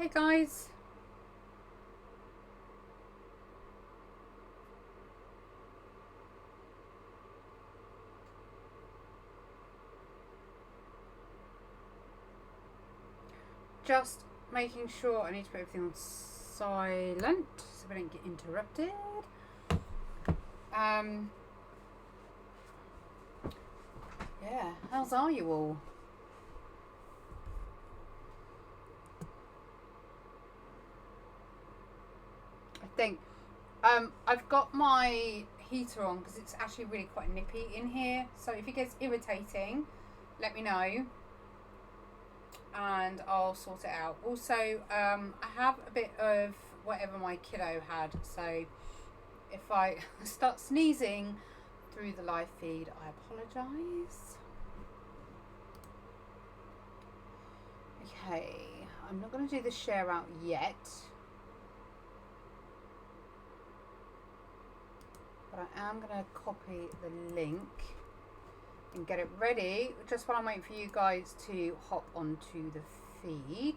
Hey guys. Just making sure I need to put everything on silent so we don't get interrupted. Yeah, how's are you all? I think I've got my heater on because it's actually really quite nippy in here, so if it gets irritating, let me know and I'll sort it out. Also, I have a bit of whatever my kiddo had, so if I start sneezing through the live feed, I apologise. Okay, I'm not going to do the share out yet, but I am going to copy the link and get it ready just while I'm waiting for you guys to hop onto the feed.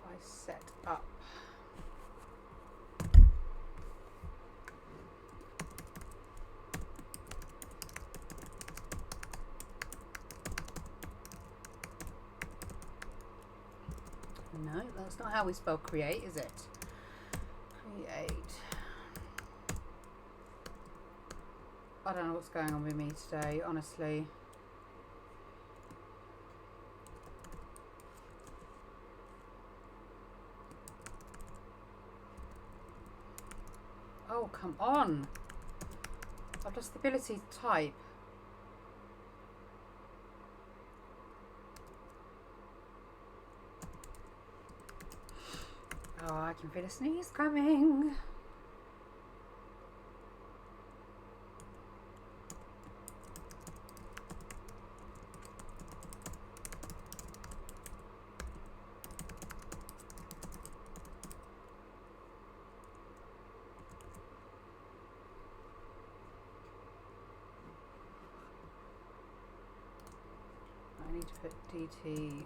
I set up no, that's not how we spell create, is it? Create. I don't know what's going on with me today, honestly. Oh, come on. I've lost the ability to type. Oh, I can feel a sneeze coming. I need to put DT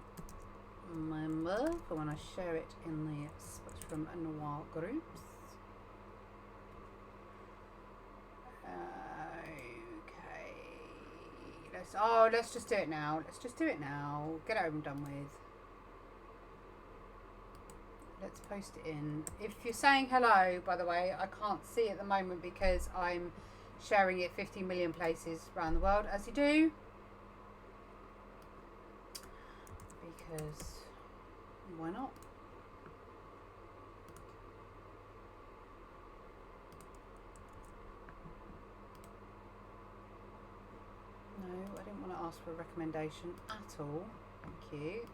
member for when I share it in the Spectrum and Noir groups. Okay, let's just do it now. Let's just do it now. Get it over and done with. Let's post it in. If you're saying hello, by the way, I can't see at the moment because I'm sharing it 50 million places around the world, as you do. Because why not? No, I didn't want to ask for a recommendation at all. Thank you.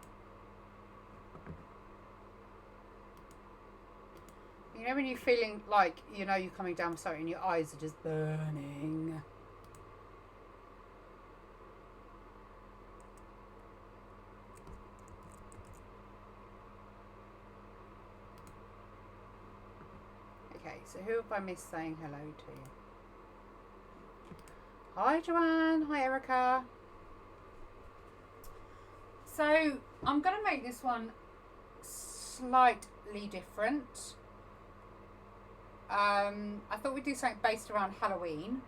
You know when you're feeling like, you know, you're coming down with something and your eyes are just burning. Okay, so who have I missed saying hello to? Hi Joanne, hi Erica. So I'm going to make this one slightly different. I thought we'd do something based around Halloween,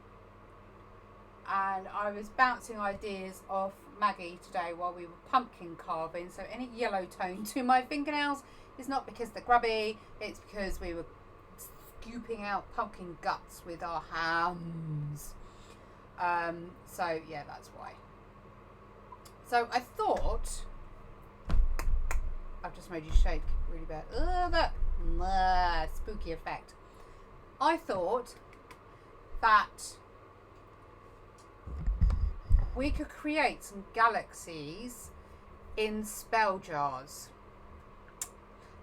and I was bouncing ideas off Maggie today while we were pumpkin carving, so any yellow tone to my fingernails is not because they're grubby, it's because we were scooping out pumpkin guts with our hands. So yeah, that's why. So I thought, I've just made you shake really bad. That spooky effect. I thought that we could create some galaxies in spell jars.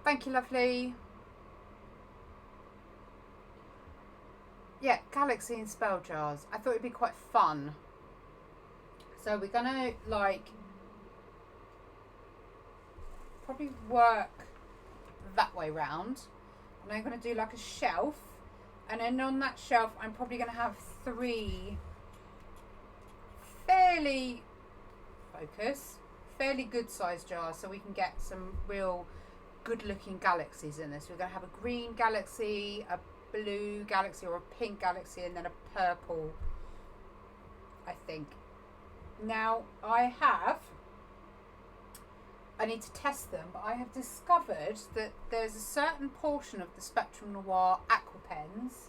Thank you, lovely. Yeah, galaxy in spell jars. I thought it'd be quite fun. So we're gonna probably work that way round, and I'm gonna do like a shelf, and then on that shelf I'm probably gonna have 3 fairly, focus, fairly good sized jar, so we can get some real good looking galaxies in this. We're going to have a green galaxy, a blue galaxy or a pink galaxy, and then a purple, I think. Now I need to test them, but I have discovered that there's a certain portion of the Spectrum Noir aqua pens,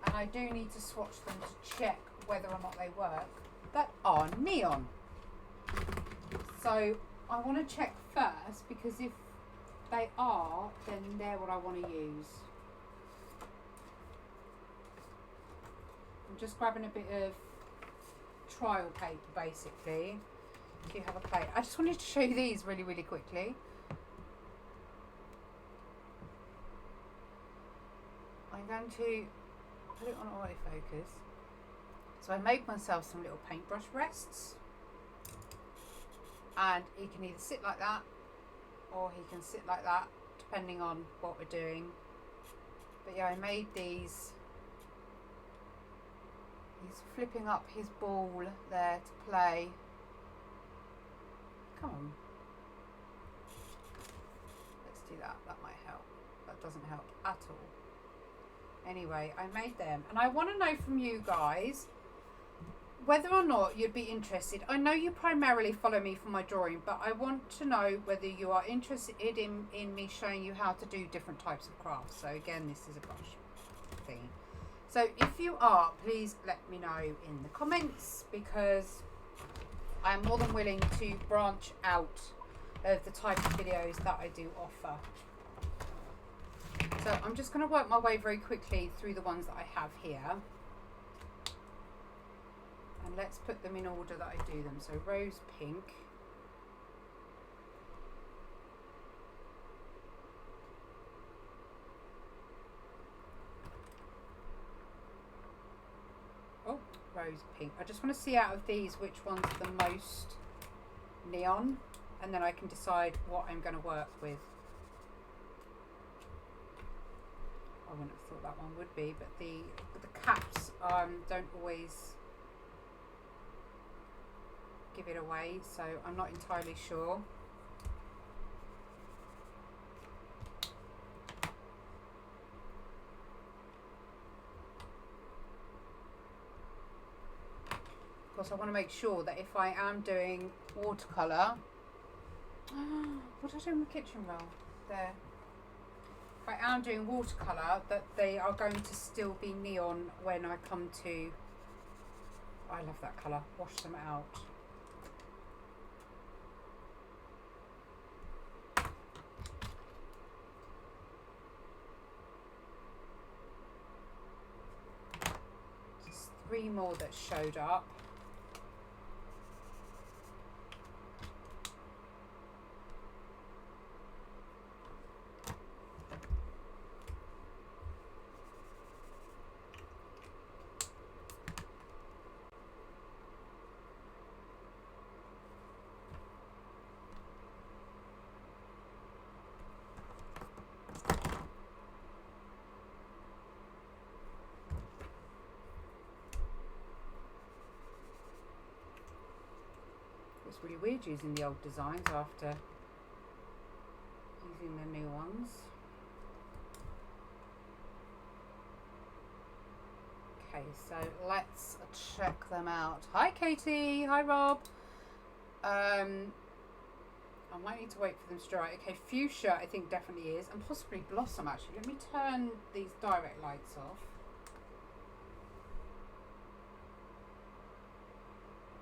and I do need to swatch them to check whether or not they work, that are neon. So I want to check first, because if they are, then they're what I want to use. I'm just grabbing a bit of trial paper basically. If you have a plate. I just wanted to show you these really, really quickly. I'm going to put it on autofocus. So I made myself some little paintbrush rests. And he can either sit like that or he can sit like that, depending on what we're doing. But yeah, I made these. He's flipping up his ball there to play. Come on. Let's do that. That might help. That doesn't help at all. Anyway, I made them. And I want to know from you guys whether or not you'd be interested. I know you primarily follow me for my drawing, but I want to know whether you are interested in me showing you how to do different types of crafts. So again, this is a brush thing. So if you are, please let me know in the comments, because I am more than willing to branch out of the type of videos that I do offer. So I'm just going to work my way very quickly through the ones that I have here. And let's put them in order that I do them. So rose pink. Oh, rose pink. I just want to see out of these which one's the most neon, and then I can decide what I'm going to work with. I wouldn't have thought that one would be, but the caps don't always give it away, so I'm not entirely sure. Of course, I want to make sure that if I am doing watercolor, what did I do in the kitchen roll? There. If I am doing watercolor, that they are going to still be neon when I come to, I love that color, wash them out. Just 3 more that showed up. It's really weird using the old designs after using the new ones. Okay, so let's check them out. Hi Katie, hi Rob. I might need to wait for them to dry. Okay, fuchsia I think definitely is, and possibly blossom actually. Let me turn these direct lights off.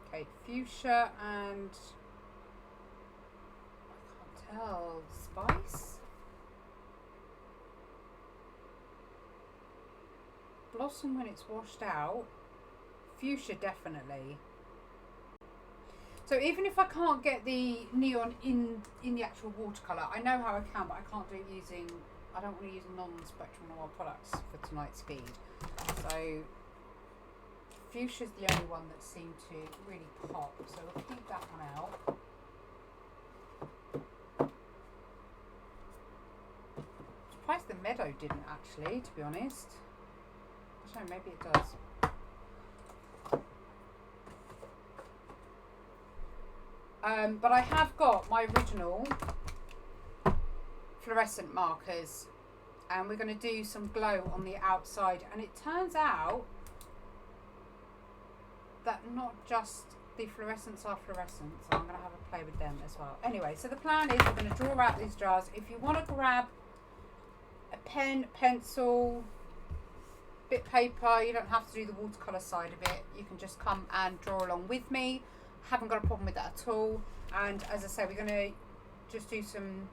Okay, fuchsia and I can't tell, spice? Blossom when it's washed out. Fuchsia definitely. So even if I can't get the neon in the actual watercolour, I know how I can, but I can't do it using, I don't want to use non-Spectrum Noir products for tonight's speed. So fuchsia's the only one that seemed to really pop, so we'll keep that one out. Surprised the meadow didn't actually, to be honest. I don't know, maybe it does. But I have got my original fluorescent markers, and we're going to do some glow on the outside. And it turns out that not just the fluorescents are fluorescent, so I'm going to have a play with them as well. Anyway, so the plan is we're going to draw out these jars. If you want to grab a pen, pencil, bit paper, you don't have to do the watercolour side of it. You can just come and draw along with me. Haven't got a problem with that at all. And as I say, we're going to just do some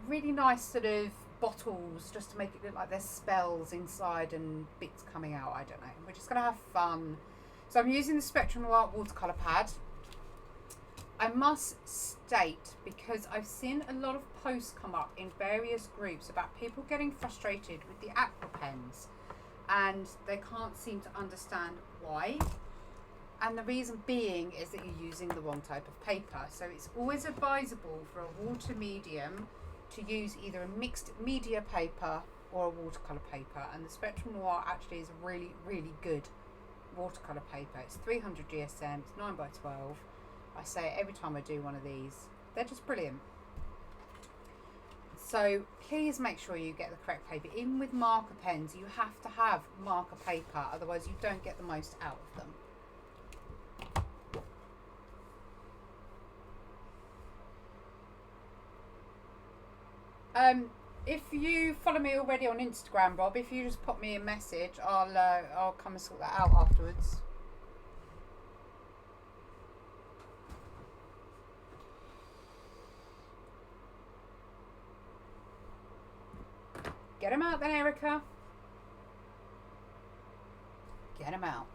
really nice sort of bottles just to make it look like there's spells inside and bits coming out. I don't know. We're just going to have fun. So I'm using the Spectrum Noir watercolour pad. I must state, because I've seen a lot of posts come up in various groups about people getting frustrated with the aqua pens and they can't seem to understand why. And the reason being is that you're using the wrong type of paper. So it's always advisable for a water medium to use either a mixed media paper or a watercolour paper. And the Spectrum Noir actually is a really, really good watercolour paper. It's 300 GSM, it's 9x12. I say it every time I do one of these. They're just brilliant. So please make sure you get the correct paper. Even with marker pens, you have to have marker paper, otherwise you don't get the most out of them. If you follow me already on Instagram, Rob, if you just pop me a message, I'll come and sort that out afterwards. Get them out then, Erica. Get them out.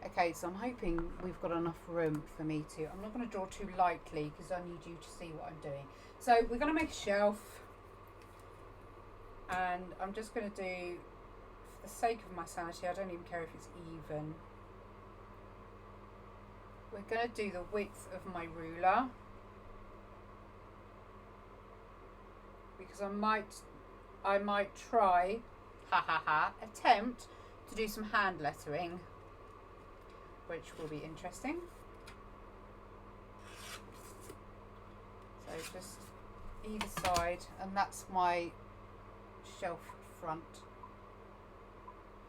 Okay, so I'm hoping we've got enough room for me to. I'm not going to draw too lightly because I need you to see what I'm doing. So we're going to make a shelf. And I'm just going to do, for the sake of my sanity, I don't even care if it's even. We're going to do the width of my ruler. Because I might try, attempt to do some hand lettering, which will be interesting. So just either side, and that's my shelf front.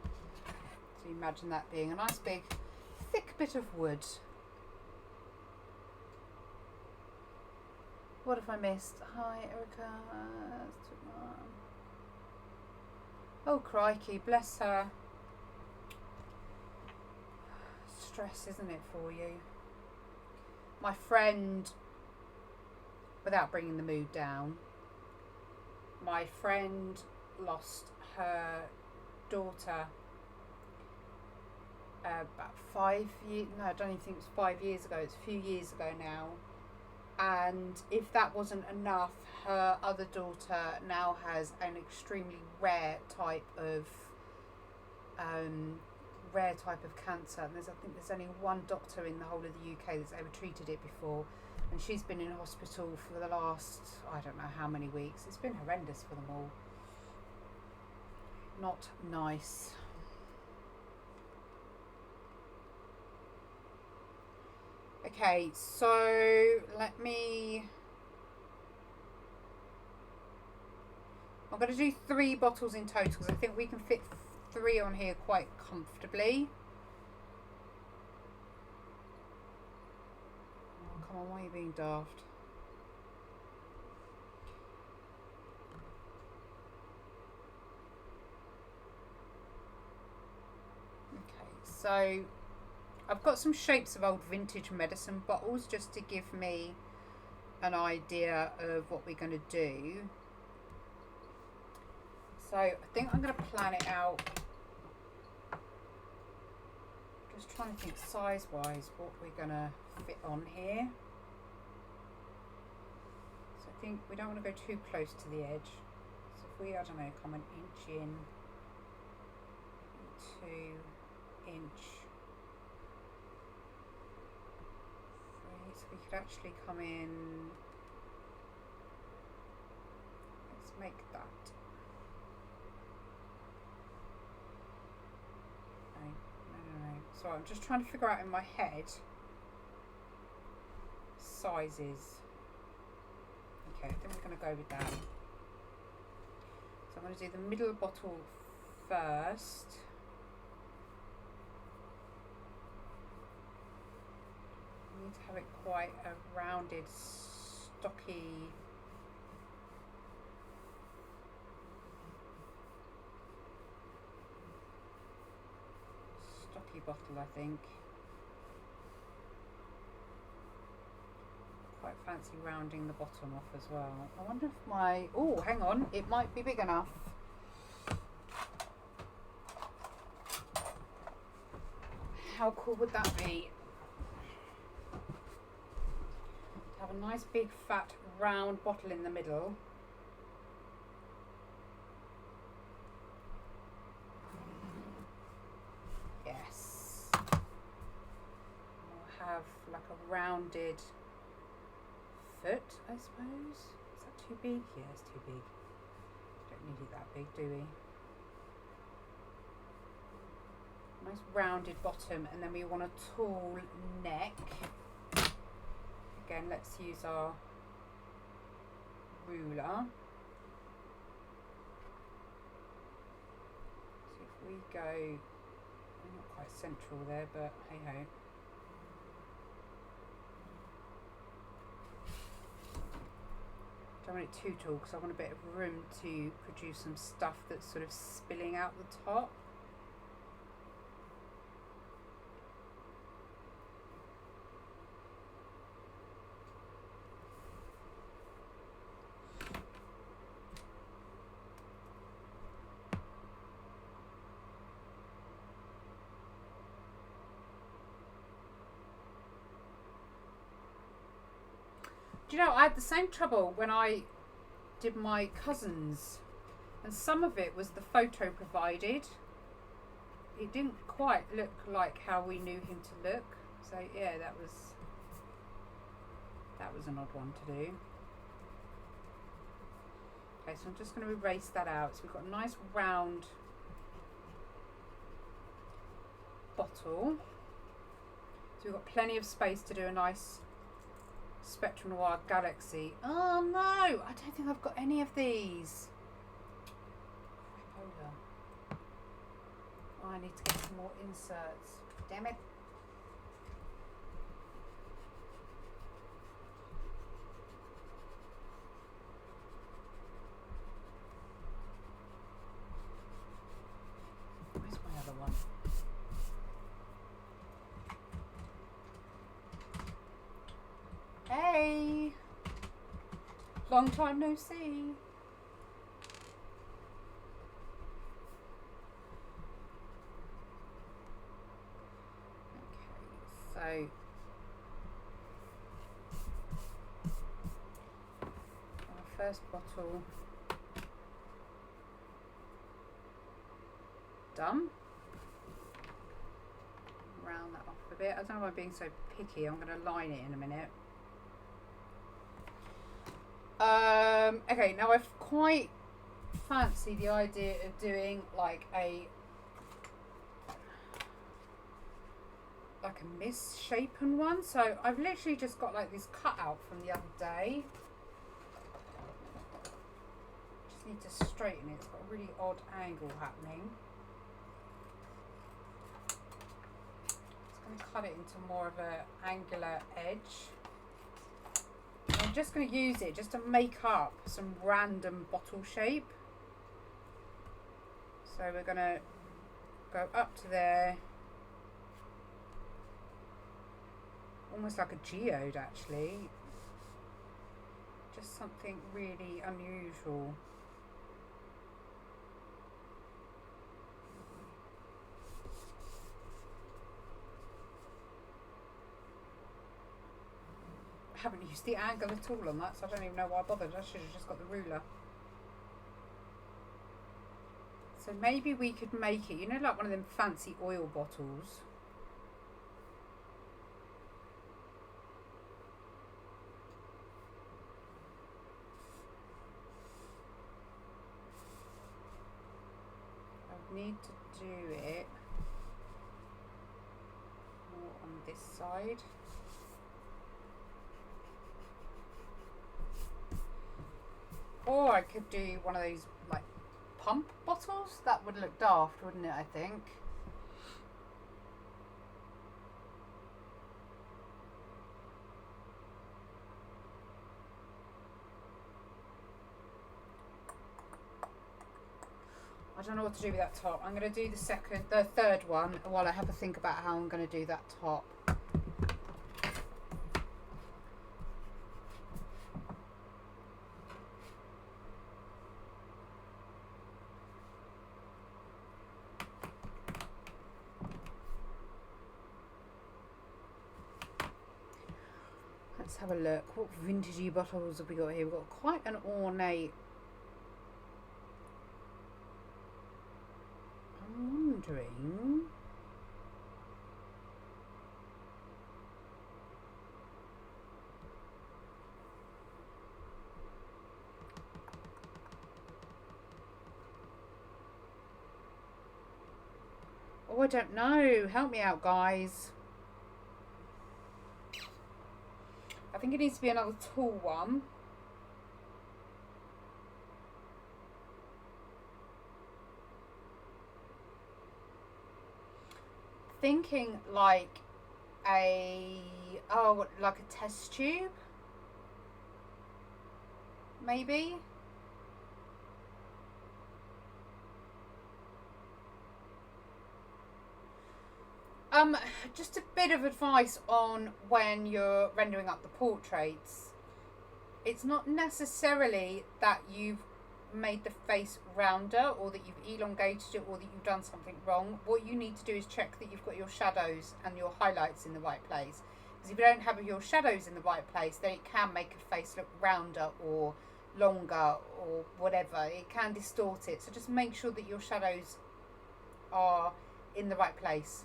So imagine that being a nice big thick bit of wood. What have I missed? Hi Erica. Oh crikey, bless her. Stress, isn't it, for you? My friend, without bringing the mood down, my friend lost her daughter about 5 years, no, I don't even think it was 5 years ago, it's a few years ago now. And if that wasn't enough, her other daughter now has an extremely rare type of cancer. And I think there's only one doctor in the whole of the UK that's ever treated it before. And she's been in hospital for the last, I don't know how many weeks. It's been horrendous for them all. Not nice. Okay, so I'm going to do 3 bottles in total because I think we can fit 3 on here quite comfortably. Oh, come on, why are you being daft? Okay, so I've got some shapes of old vintage medicine bottles just to give me an idea of what we're going to do. So I think I'm going to plan it out. Just trying to think size wise what we're going to fit on here. So I think we don't want to go too close to the edge. So if we, I don't know, come an inch in, 2 inch. So we could actually come in, let's make that. No. So I'm just trying to figure out in my head sizes. Okay, I think we're going to go with that. So I'm going to do the middle bottle first. I need to have it quite a rounded, stocky bottle, I think. Quite fancy rounding the bottom off as well. I wonder if my, oh, hang on, it might be big enough. How cool would that be? To have a nice big fat round bottle in the middle. Yes. I'll have like a rounded foot, I suppose. Is that too big? Yeah, it's too big. Don't need it that big, do we? Nice rounded bottom, and then we want a tall neck. Again, let's use our ruler. So if we go, we're not quite central there, but hey ho. Don't want it too tall because I want a bit of room to produce some stuff that's sort of spilling out the top. Do you know, I had the same trouble when I did my cousin's, and some of it was the photo provided. It didn't quite look like how we knew him to look. So yeah, that was an odd one to do. Okay, so I'm just going to erase that out. So we've got a nice round bottle. So we've got plenty of space to do a nice Spectrum Noir Galaxy. Oh no, I don't think I've got any of these. Oh, I need to get some more inserts. Damn it. Where's my other one? Hey! Long time no see. Okay, so our first bottle done. Round that off a bit. I don't know why I'm being so picky. I'm going to line it in a minute. Okay, now I've quite fancied the idea of doing like a misshapen one. So I've literally just got like this cutout from the other day. Just need to straighten it. It's got a really odd angle happening. Just going to cut it into more of an angular edge. I'm just going to use it just to make up some random bottle shape. So we're going to go up to there, almost like a geode actually, just something really unusual. I haven't used the angle at all on that, so I don't even know why I bothered. I should have just got the ruler. So maybe we could make it, you know, like one of them fancy oil bottles. I need to do it more on this side. Or I could do one of those like pump bottles. That would look daft, wouldn't it, I think? I don't know what to do with that top. I'm going to do the third one while I have a think about how I'm going to do that top. Let's have a look. What vintagey bottles have we got here? We've got quite an ornate. I'm wondering. Oh, I don't know. Help me out, guys. I think it needs to be another tall one. Thinking like like a test tube, maybe. Just a bit of advice on when you're rendering up the portraits. It's not necessarily that you've made the face rounder or that you've elongated it or that you've done something wrong. What you need to do is check that you've got your shadows and your highlights in the right place. Because if you don't have your shadows in the right place, then it can make a face look rounder or longer or whatever. It can distort it. So just make sure that your shadows are in the right place.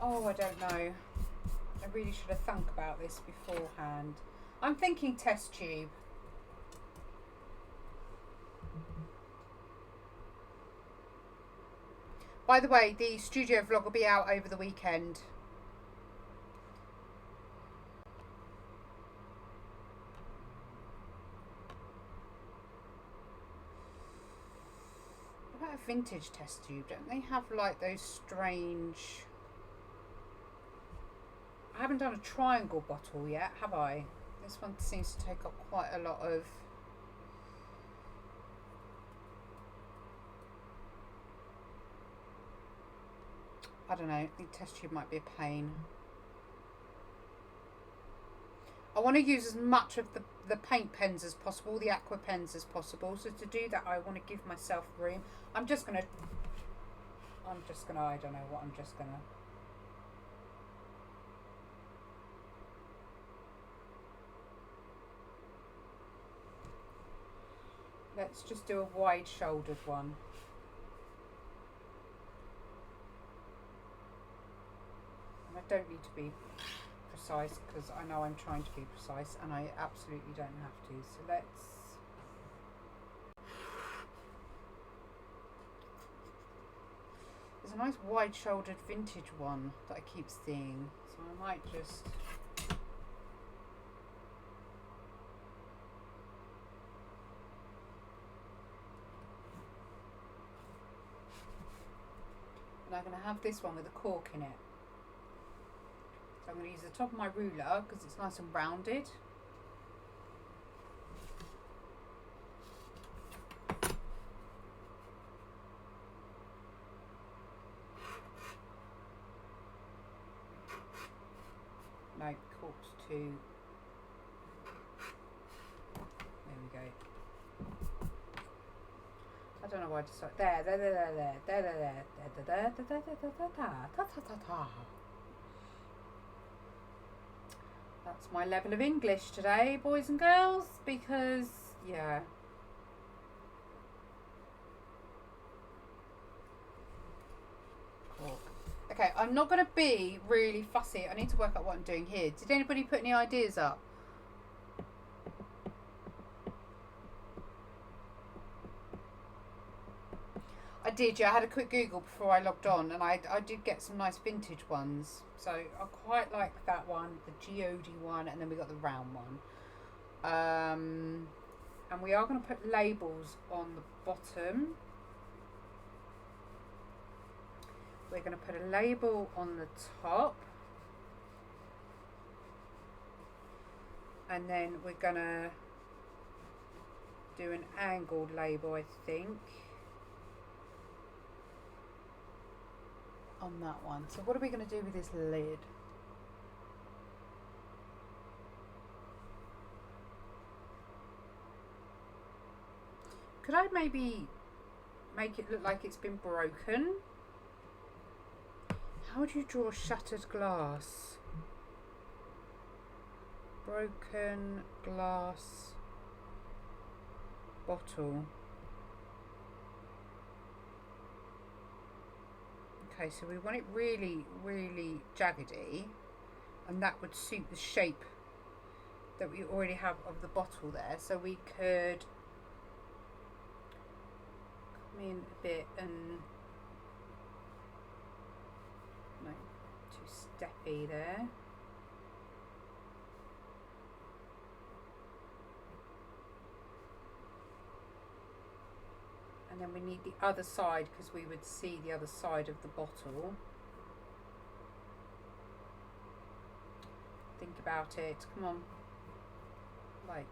Oh, I don't know. I really should have thunk about this beforehand. I'm thinking test tube. By the way, the studio vlog will be out over the weekend. What about a vintage test tube? Don't they have like those strange... I haven't done a triangle bottle yet, have I? This one seems to take up quite a lot of... I don't know, I think test tube might be a pain. I want to use as much of the paint pens as possible, the aqua pens as possible. So to do that, I want to give myself room. I don't know what I'm just gonna... Let's just do a wide-shouldered one. And I don't need to be precise because I know I'm trying to be precise and I absolutely don't have to. So let's... There's a nice wide-shouldered vintage one that I keep seeing. So I might just... I'm going to have this one with a cork in it. So I'm going to use the top of my ruler because it's nice and rounded. No, corks too. There we go. I don't know why I just like there. That's my level of English today, boys and girls, because yeah. Okay, I'm not going to be really fussy. I need to work out what I'm doing here. Did anybody put any ideas up? I did, yeah. I had a quick Google before I logged on, and I did get some nice vintage ones. So I quite like that one, the geode one, and then we got the round one. And we are going to put labels on the bottom. We're going to put a label on the top. And then we're going to do an angled label, I think, on that one. So what are we going to do with this lid? Could I maybe make it look like it's been broken? How would you draw shattered glass? Broken glass bottle. Okay, so we want it really, really jaggedy, and that would suit the shape that we already have of the bottle there. So we could come in a bit and no, too steppy there. And then we need the other side because we would see the other side of the bottle. Think about it. Come on. Like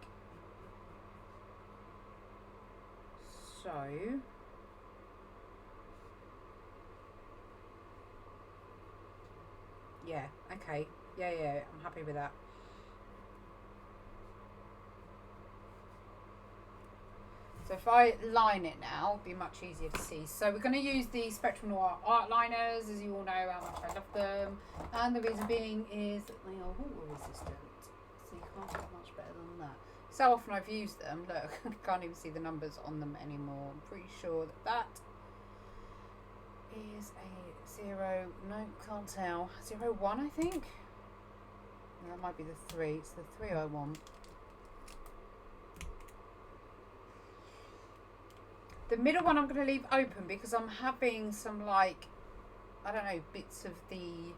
so. Yeah, okay. Yeah, I'm happy with that. So if I line it now, it'll be much easier to see. So we're going to use the Spectrum Noir art liners, as you all know how much I love them. And the reason being is that they are water resistant. So you can't get much better than that. So often I've used them. Look, I can't even see the numbers on them anymore. I'm pretty sure that that is a 0. No, can't tell. 01, I think. That might be the 3. It's the 3 I want. The middle one I'm going to leave open because I'm having some, like, I don't know, bits of the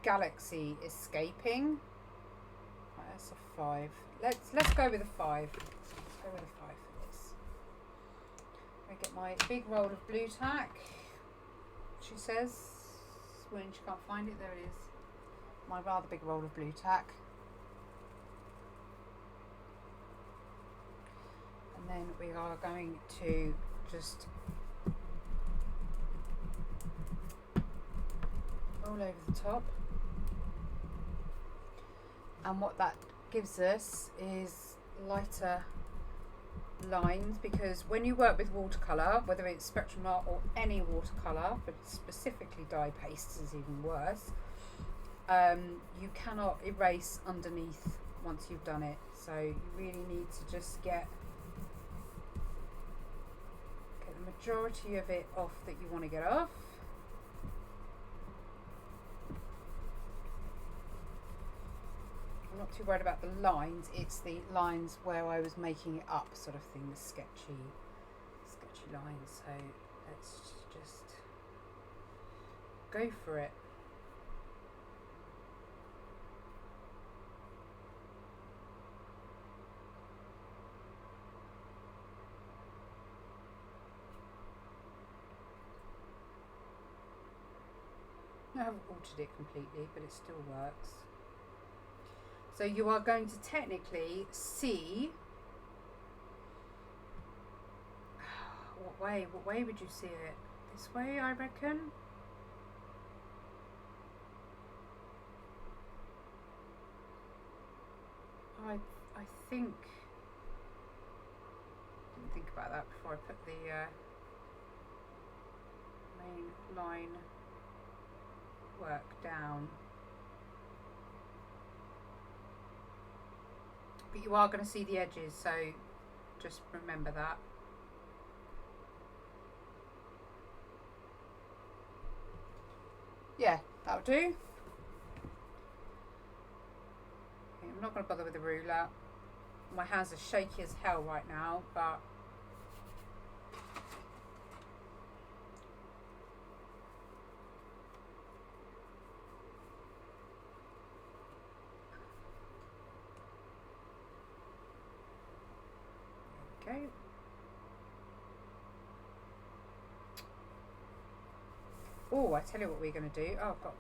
galaxy escaping. Right, that's a 5. Let's go with a 5. Let's go with a 5 for this. I get my big roll of blue tack. She says when she can't find it, there it is. My rather big roll of blue tack. And then we are going to just roll over the top. And what that gives us is lighter lines, because when you work with watercolour, whether it's Spectrum Art or any watercolour, but specifically dye pastes is even worse, you cannot erase underneath once you've done it. So you really need to just get the majority of it off that you want to get off. I'm not too worried about the lines, it's the lines where I was making it up sort of thing, the sketchy lines. So let's just go for it. I haven't altered it completely, but it still works. So you are going to technically see what way would you see it? This way, I reckon. I think, didn't think about that before I put the main line work down. But you are going to see the edges, so just remember that. Yeah, that'll do. Okay, I'm not going to bother with the ruler. My hands are shaky as hell right now, but Oh, I tell you what we're going to do. Oh, I've got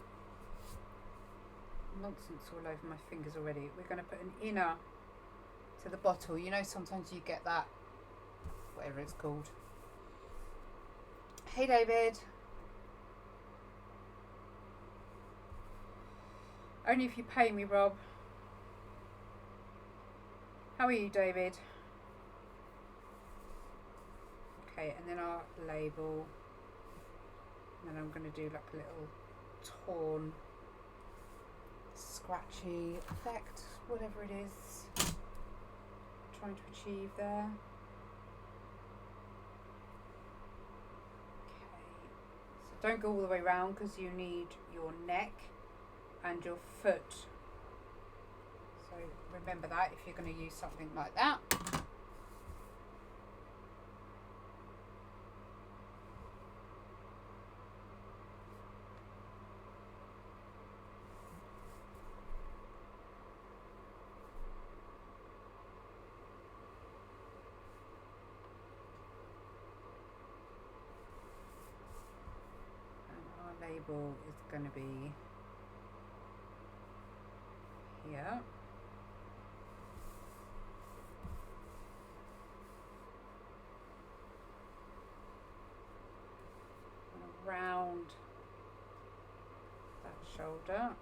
nonsense all over my fingers already. We're going to put an inner to the bottle. You know, sometimes you get that, whatever it's called. Hey, David. Only if you pay me, Rob. How are you, David? Okay, and then our label. And then I'm going to do like a little torn, scratchy effect, whatever it is I'm trying to achieve there. Okay, so don't go all the way around because you need your neck and your foot. So remember that if you're going to use something like that. Label is going to be here. And around that shoulder.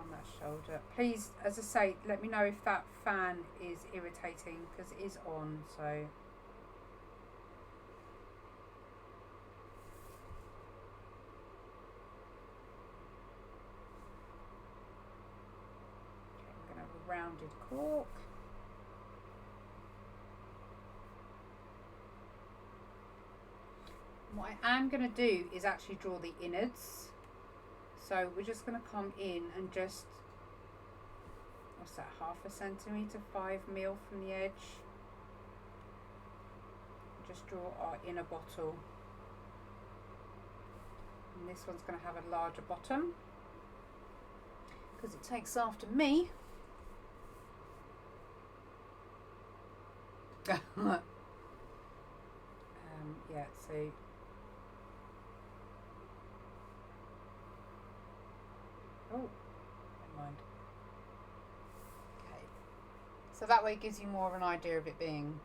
That shoulder. Please, as I say, let me know if that fan is irritating because it is on, so okay, I'm going to have a rounded cork. What I am going to do is actually draw the innards. So we're just going to come in and just, what's that, 0.5 centimetre, 5mm from the edge. Just draw our inner bottle. And this one's going to have a larger bottom because it takes after me. Yeah, so oh, never mind. Okay, so that way it gives you more of an idea of it being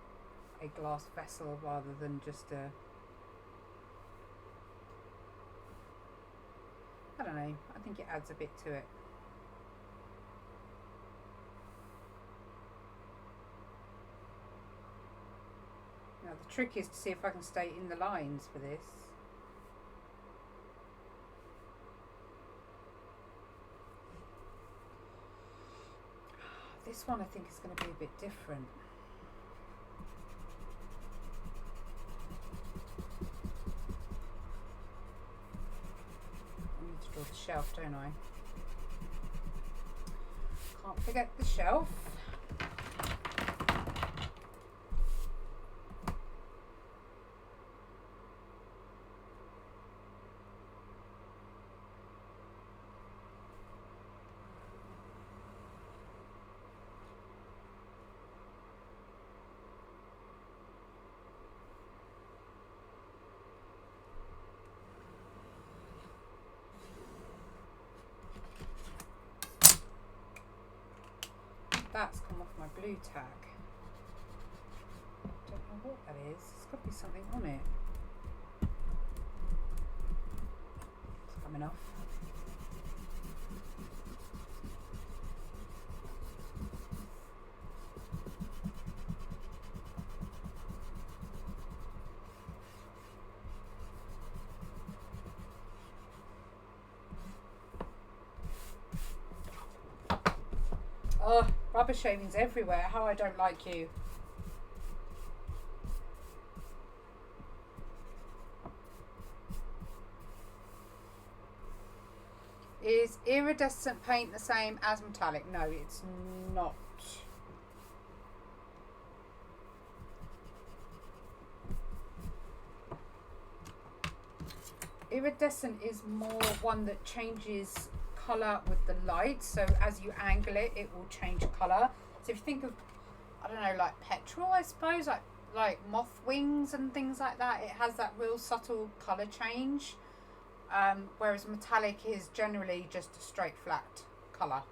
a glass vessel rather than just a, I don't know, I think it adds a bit to it. Now the trick is to see if I can stay in the lines for this. This one I think is going to be a bit different. I need to draw the shelf, don't I? Can't forget the shelf. That's come off my glue tag. Don't know what that is. There's got to be something on it. It's coming off. Oh, rubber shavings everywhere. How I don't like you. Is iridescent paint the same as metallic? No, it's not. Iridescent is more one that changes colour with the light, so as you angle it, it will change colour. So if you think of, I don't know, like petrol, I suppose, like moth wings and things like that. It has that real subtle colour change, whereas metallic is generally just a straight flat colour.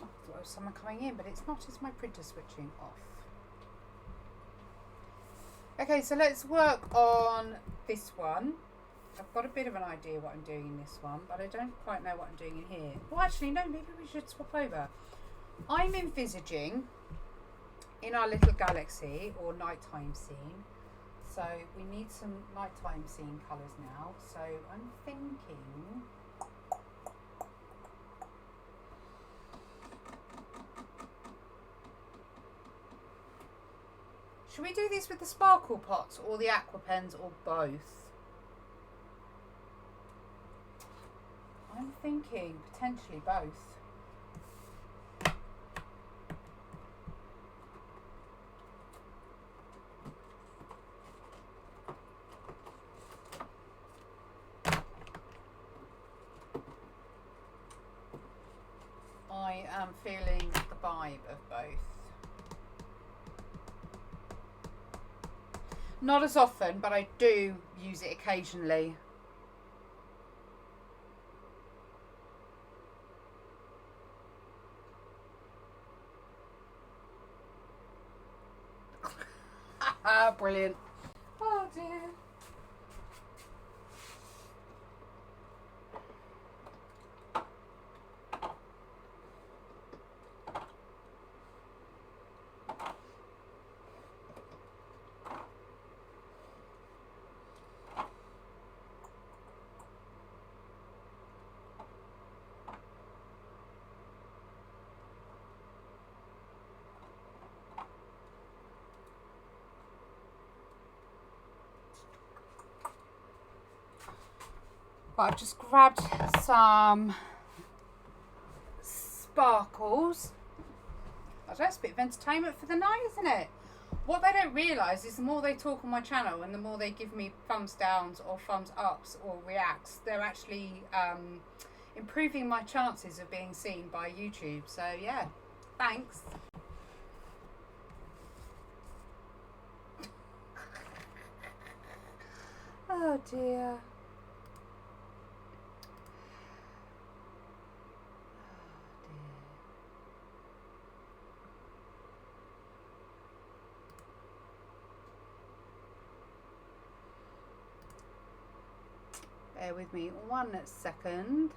Oh, I thought there was someone coming in, but it's not. It's my printer switching off. Okay, so let's work on this one. I've got a bit of an idea what I'm doing in this one, but I don't quite know what I'm doing in here. Well, actually, no, maybe we should swap over. I'm envisaging in our little galaxy or nighttime scene. So we need some nighttime scene colours now. So I'm thinking... should we do this with the sparkle pots or the aqua pens or both? I'm thinking potentially both. I am feeling the vibe of both. Not as often, but I do use it occasionally. Brilliant. Oh dear. I've just grabbed some sparkles. Oh, that's a bit of entertainment for the night, isn't it? What they don't realise is the more they talk on my channel and the more they give me thumbs downs or thumbs ups or reacts, they're actually improving my chances of being seen by YouTube. So yeah, thanks. Oh dear. Bear with me 1 second.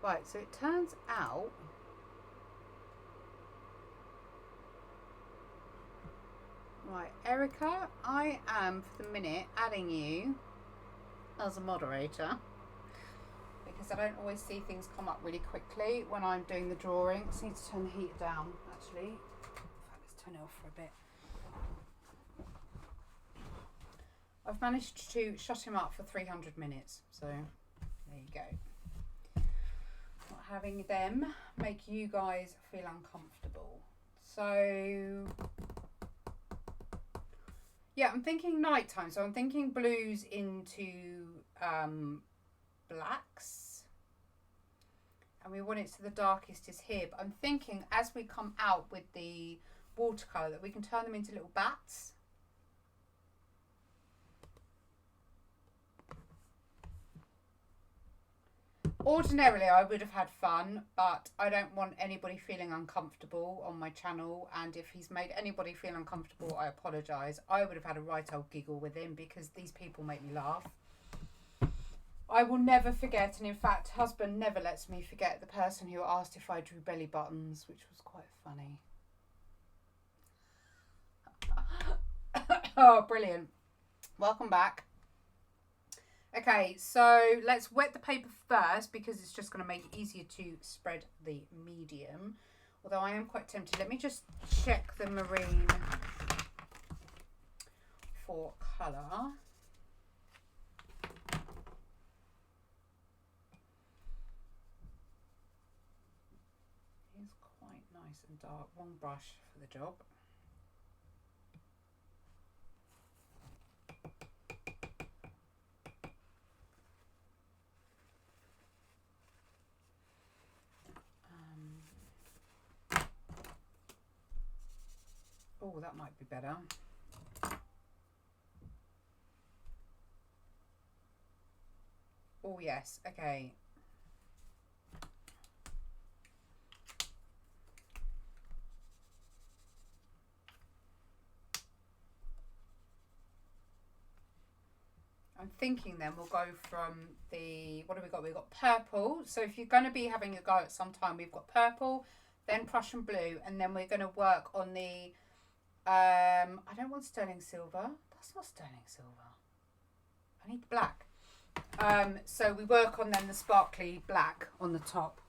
Right, so it turns out right, Erica, I am for the minute adding you as a moderator, because I don't always see things come up really quickly when I'm doing the drawing. I just need to turn the heater down, actually. In fact, let's turn it off for a bit. I've managed to shut him up for 300 minutes, so there you go. Not having them make you guys feel uncomfortable. So, yeah, I'm thinking nighttime, so I'm thinking blues into blacks, and we want it to the darkest is here, but I'm thinking as we come out with the watercolor that we can turn them into little bats. Ordinarily I would have had fun, but I don't want anybody feeling uncomfortable on my channel, and if he's made anybody feel uncomfortable, I apologise. I would have had a right old giggle with him because these people make me laugh. I will never forget, and in fact husband never lets me forget, the person who asked if I drew belly buttons, which was quite funny. Oh, brilliant. Welcome back. Okay, so let's wet the paper first because it's just going to make it easier to spread the medium. Although I am quite tempted. Let me just check the marine for colour. It's quite nice and dark. Wrong brush for the job. Oh, that might be better. Oh yes, okay. I'm thinking then we'll go from the, what have we got? We've got purple. So if you're going to be having a go at some time, we've got purple, then Prussian blue, and then we're going to work on the, I don't want sterling silver. That's not sterling silver. I need the black. So we work on then the sparkly black on the top.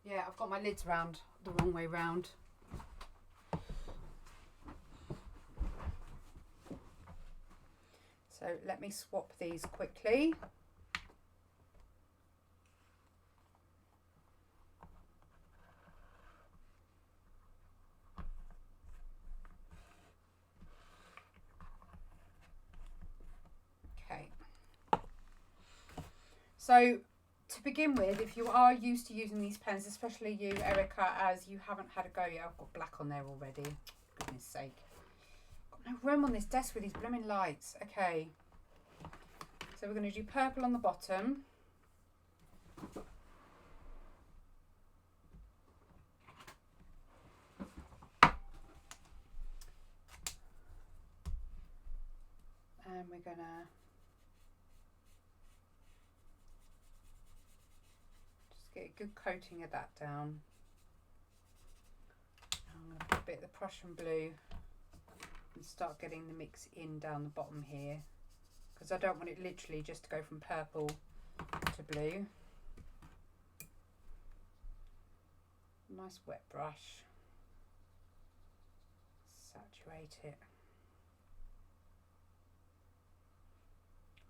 Yeah, I've got my lids round the wrong way round. So let me swap these quickly. Okay. So to begin with, if you are used to using these pens, especially you, Erica, as you haven't had a go yet, I've got black on there already. Goodness sake. No room on this desk with these blooming lights. Okay, so we're going to do purple on the bottom. And we're going to just get a good coating of that down. I'm going to put a bit of the Prussian blue and start getting the mix in down the bottom here, because I don't want it literally just to go from purple to blue. Nice wet brush, saturate it.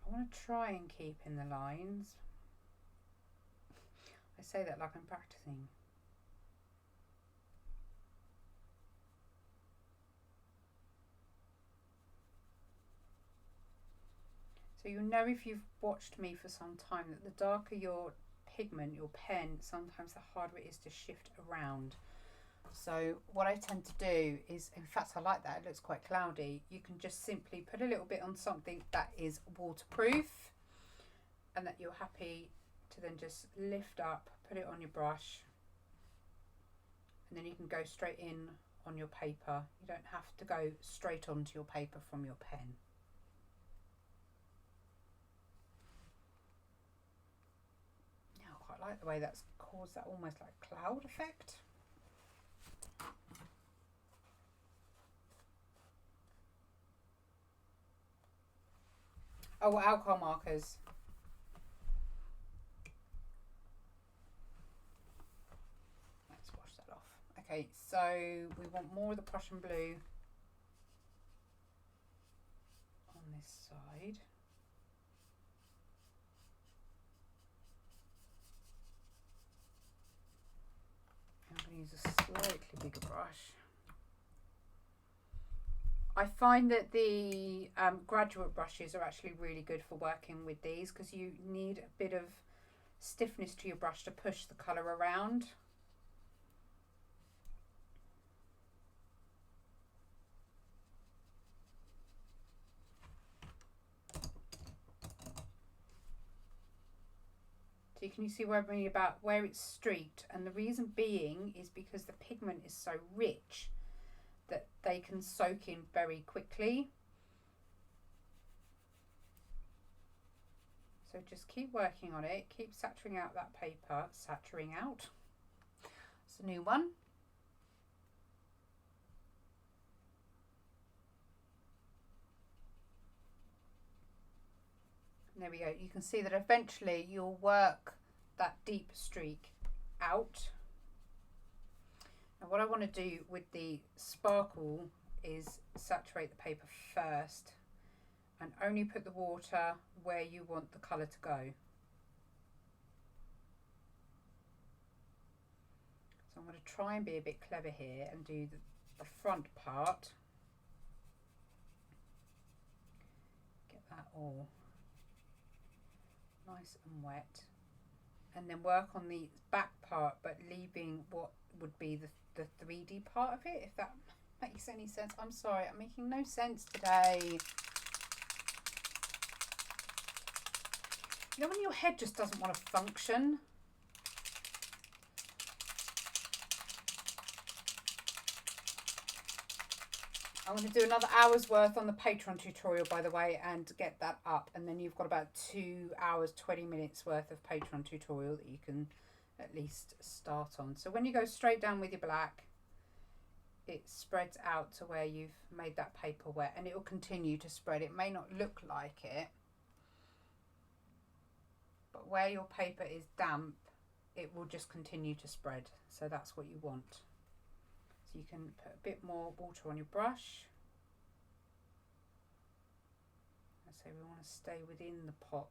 I want to try and keep in the lines. I say that like I'm practicing. So you'll know if you've watched me for some time that the darker your pigment, your pen, sometimes the harder it is to shift around. So what I tend to do is, in fact I like that, it looks quite cloudy. You can just simply put a little bit on something that is waterproof and that you're happy to then just lift up, put it on your brush, and then you can go straight in on your paper. You don't have to go straight onto your paper from your pen. I like the way that's caused that almost like cloud effect. Oh, alcohol markers. Let's wash that off. Okay, so we want more of the Prussian blue on this side. I'm going to use a slightly bigger brush. I find that the graduate brushes are actually really good for working with these, because you need a bit of stiffness to your brush to push the colour around. So can you see where I mean about where it's streaked? And the reason being is because the pigment is so rich that they can soak in very quickly. So just keep working on it, keep saturating out that paper, saturating out. It's a new one. There we go. You can see that eventually you'll work that deep streak out. And what I want to do with the sparkle is saturate the paper first and only put the water where you want the colour to go. So I'm going to try and be a bit clever here and do the front part. Get that all nice and wet. and then work on the back part, but leaving what would be the 3D part of it, if that makes any sense. I'm sorry, I'm making no sense today. You know when your head just doesn't want to function? I'm going to do another hour's worth on the Patreon tutorial, by the way, and get that up. And then you've got about 2 hours, 20 minutes worth of Patreon tutorial that you can at least start on. So when you go straight down with your black, it spreads out to where you've made that paper wet, and it will continue to spread. It may not look like it, but where your paper is damp, it will just continue to spread. So that's what you want. So you can put a bit more water on your brush. So we want to stay within the pot.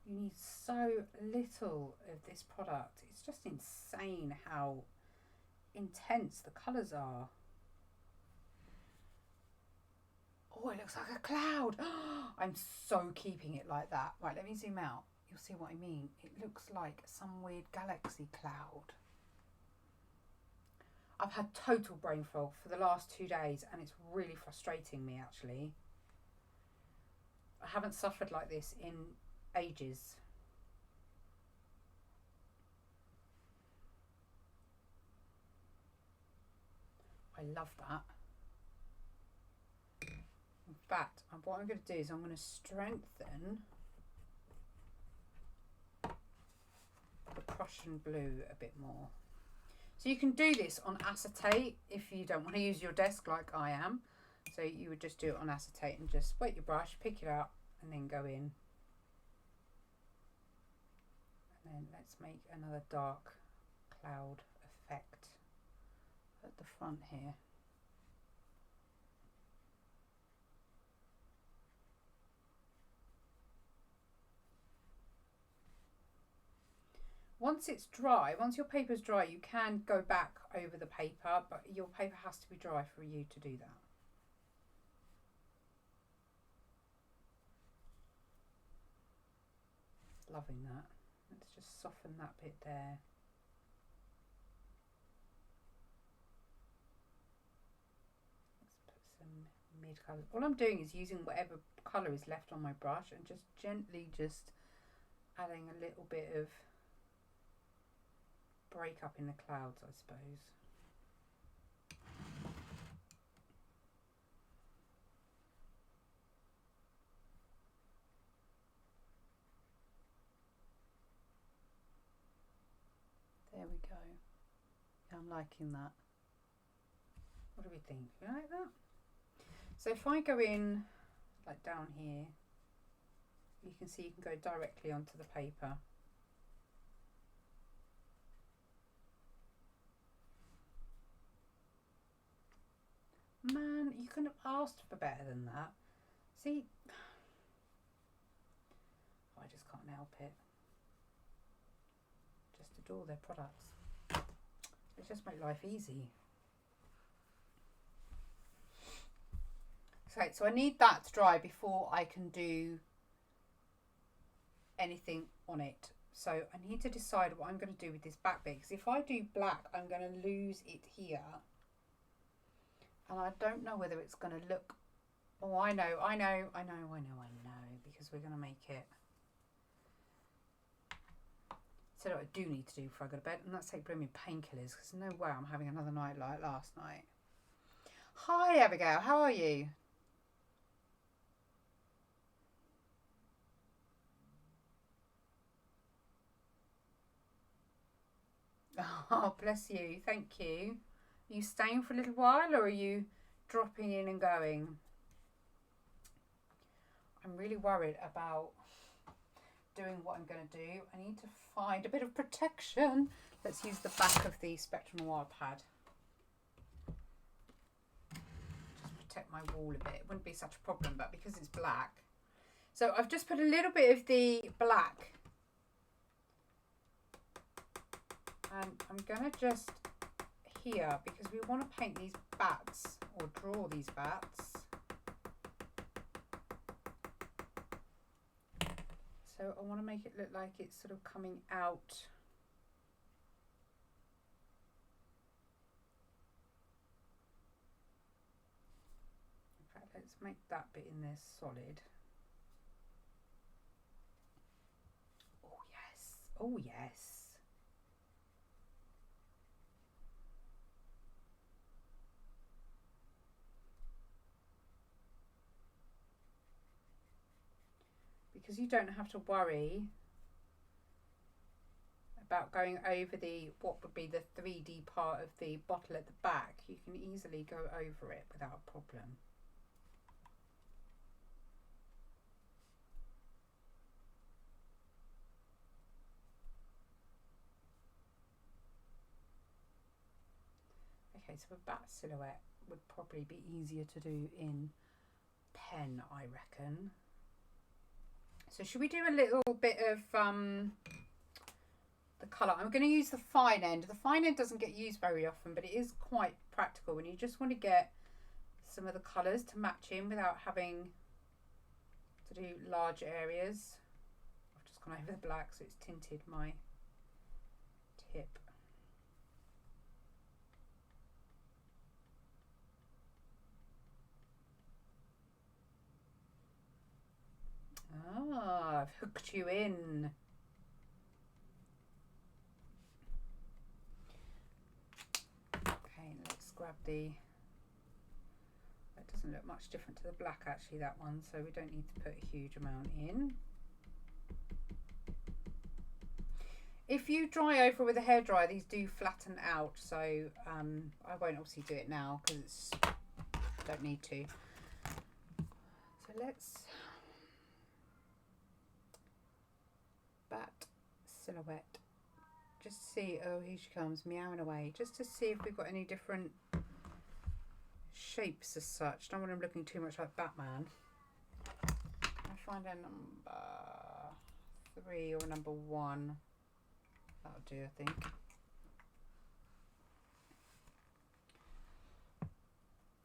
You need so little of this product. It's just insane how intense the colours are. Oh, it looks like a cloud. I'm so keeping it like that. Right, let me zoom out. You'll see what I mean. It looks like some weird galaxy cloud. I've had total brain fog for the last 2 days, and it's really frustrating me, actually. I haven't suffered like this in ages. I love that. In fact, what I'm going to do is I'm going to strengthen the Prussian blue a bit more. So you can do this on acetate if you don't want to use your desk like I am. So you would just do it on acetate and just wet your brush, pick it up, and then go in. And then let's make another dark cloud effect at the front here. Once it's dry, once your paper's dry, you can go back over the paper, but your paper has to be dry for you to do that. Loving that. Let's just soften that bit there. Let's put some mid colours. All I'm doing is using whatever colour is left on my brush and just gently just adding a little bit of break up in the clouds, I suppose. There we go. I'm liking that. What do we think? You like that? So if I go in like down here, you can see you can go directly onto the paper. Man, you couldn't have asked for better than that. See, I just can't help it. Just adore their products. They just make life easy. So I need that to dry before I can do anything on it. So I need to decide what I'm going to do with this back bit, because if I do black, I'm going to lose it here. And I don't know whether it's going to look... Oh, I know, because we're going to make it... So what I do need to do before I go to bed, and that's take blooming painkillers, because no way I'm having another night like last night. Hi, Abigail, how are you? Oh, bless you, thank you. Are you staying for a little while, or are you dropping in and going? I'm really worried about doing what I'm going to do, I need to find a bit of protection. Let's use the back of the Spectrum Noir pad. Just protect my wall a bit. It wouldn't be such a problem, but because it's black. So I've just put a little bit of the black. And I'm going to just here, because we want to paint these bats or draw these bats. So I want to make it look like it's sort of coming out. In fact, let's make that bit in there solid. Oh yes, oh yes. Because you don't have to worry about going over the what would be the 3D part of the bottle at the back. You can easily go over it without a problem. Okay, so a bat silhouette would probably be easier to do in pen, I reckon. So should we do a little bit of the colour? I'm going to use the fine end. The fine end doesn't get used very often, but it is quite practical when you just want to get some of the colours to match in without having to do large areas. I've just gone over the black so it's tinted my tip. Ah, I've hooked you in. Okay, let's grab the... That doesn't look much different to the black actually, that one, so we don't need to put a huge amount in. If you dry over with a hairdryer, these do flatten out, so I won't obviously do it now because it's don't need to. So let's... Bat silhouette, just see. Oh, here she comes meowing away, just to see if we've got any different shapes as such. Don't want him looking too much like Batman. I find a number 3 or number 1. That'll do, I think.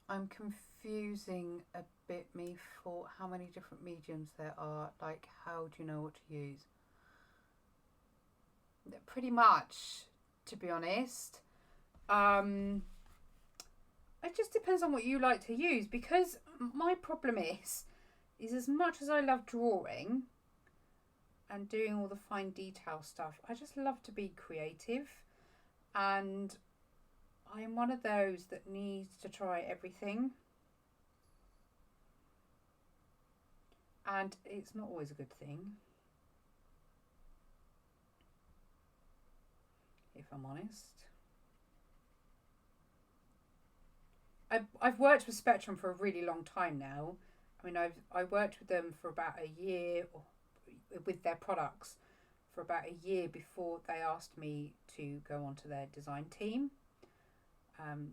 I'm confusing a bit me for how many different mediums there are. Like, how do you know what to use? Pretty much, to be honest. It just depends on what you like to use, because my problem is as much as I love drawing and doing all the fine detail stuff, I just love to be creative, and I'm one of those that needs to try everything, and it's not always a good thing, if I'm honest. I've worked with Spectrum for a really long time now. I mean, I worked with them for about a year, or with their products for about a year before they asked me to go onto their design team.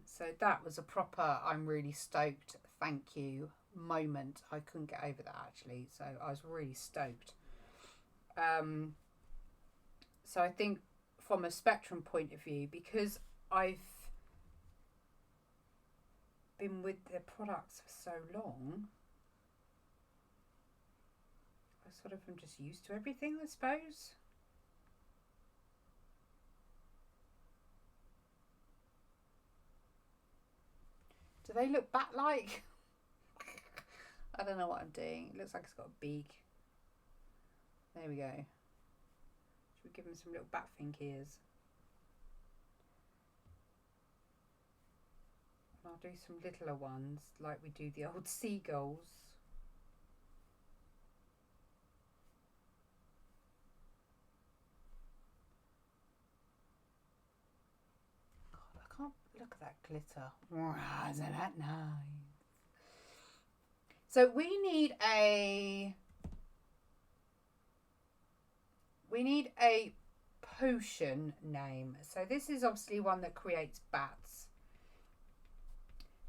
So that was a proper, I'm really stoked, thank you moment. I couldn't get over that actually, so I was really stoked. So I think from a Spectrum point of view, because I've been with their products for so long, I sort of am just used to everything, I suppose. Do they look bat-like? I don't know what I'm doing. It looks like it's got a beak. There we go. Should we give him some little bat think ears? And I'll do some littler ones like we do the old seagulls. God, I can't look at that glitter. Wow, isn't that nice? So we need a we need a potion name. So this is obviously one that creates bats.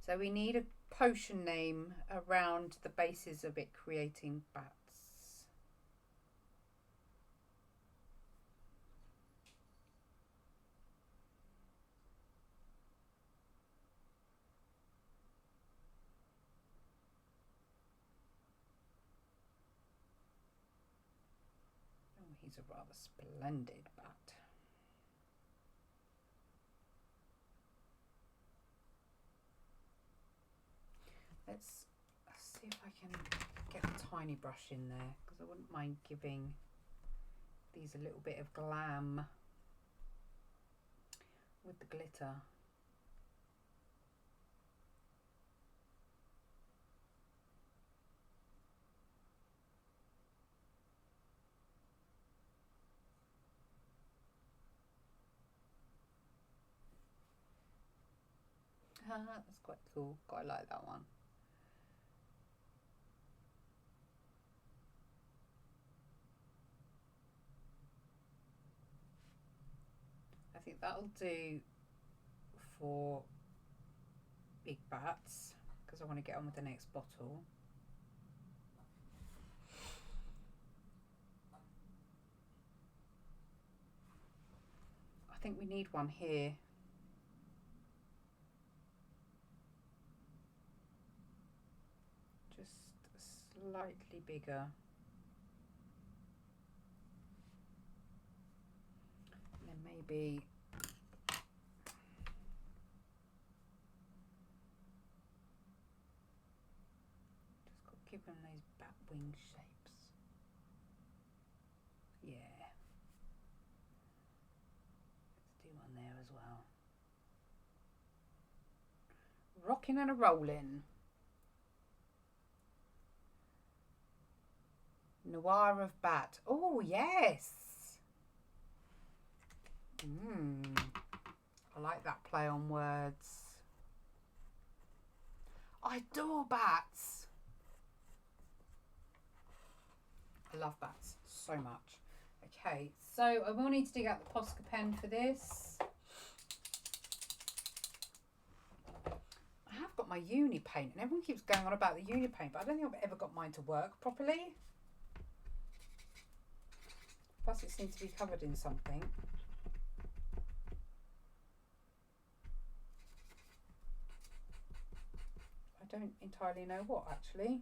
So we need a potion name around the basis of it creating bats. Oh, he's a rather splendid bat. Let's see if I can get a tiny brush in there, because I wouldn't mind giving these a little bit of glam with the glitter. That's quite cool. Quite like that one. I think that'll do for big bats, because I want to get on with the next bottle. I think we need one here. Just slightly bigger. And then maybe just got to keep them those bat wing shapes. Yeah. Let's do one there as well. Rocking and a rolling. Noir of bat. Oh, yes. I like that play on words. I adore bats. I love bats so much. Okay, so I will need to dig out the Posca pen for this. I have got my uni paint, and everyone keeps going on about the uni paint, but I don't think I've ever got mine to work properly. Plus it seems to be covered in something. I don't entirely know what, actually.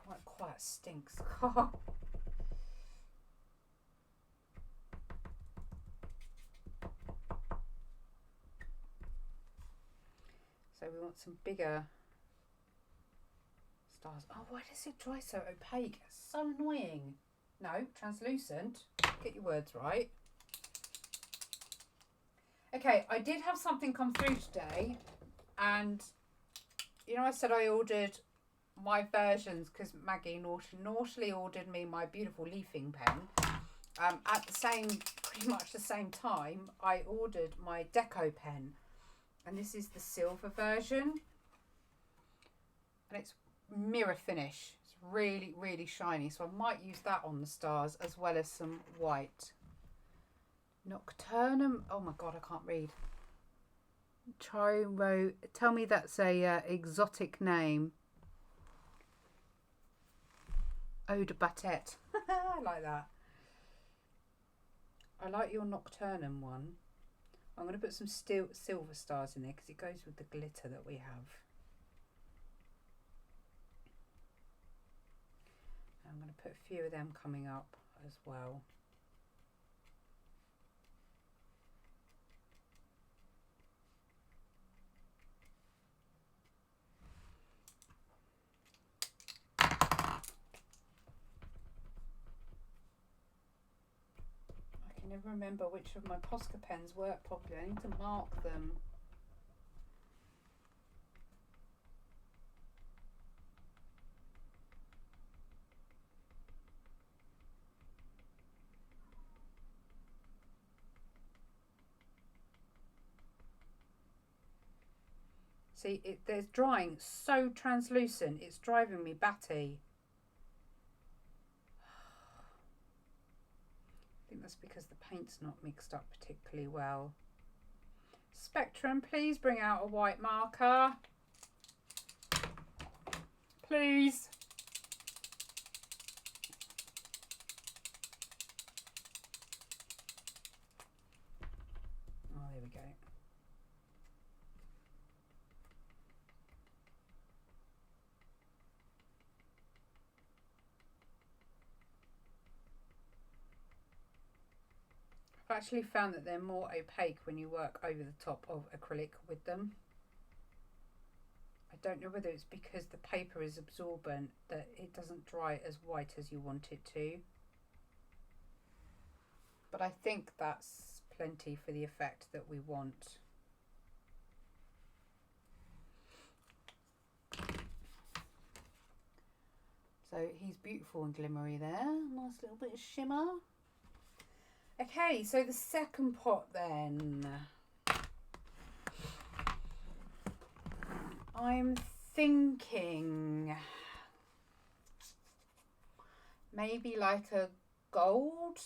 Quite quiet stinks. So we want some bigger stars. Oh, why does it dry so opaque? It's so annoying. No, translucent. Get your words right. Okay, I did have something come through today, and you know, I said I ordered my versions because Maggie naughtily ordered me my beautiful leafing pen. At the pretty much the same time, I ordered my deco pen, and this is the silver version, and it's mirror finish. It's really, really shiny, so I might use that on the stars as well as some white. Nocturnum. Oh my god, I can't read. Chiro. Tell me that's a exotic name. Eau de Batette. I like that. I like your Nocturnum one. I'm going to put some silver stars in there because it goes with the glitter that we have. I'm going to put a few of them coming up as well. I can never remember which of my Posca pens work properly. I need to mark them. See, there's drying so translucent, it's driving me batty. I think that's because the paint's not mixed up particularly well. Spectrum, please bring out a white marker. Please. Oh, there we go. I've actually found that they're more opaque when you work over the top of acrylic with them. I don't know whether it's because the paper is absorbent that it doesn't dry as white as you want it to. But I think that's plenty for the effect that we want. So he's beautiful and glimmery there. Nice little bit of shimmer. Okay, so the second pot then. I'm thinking maybe like a gold.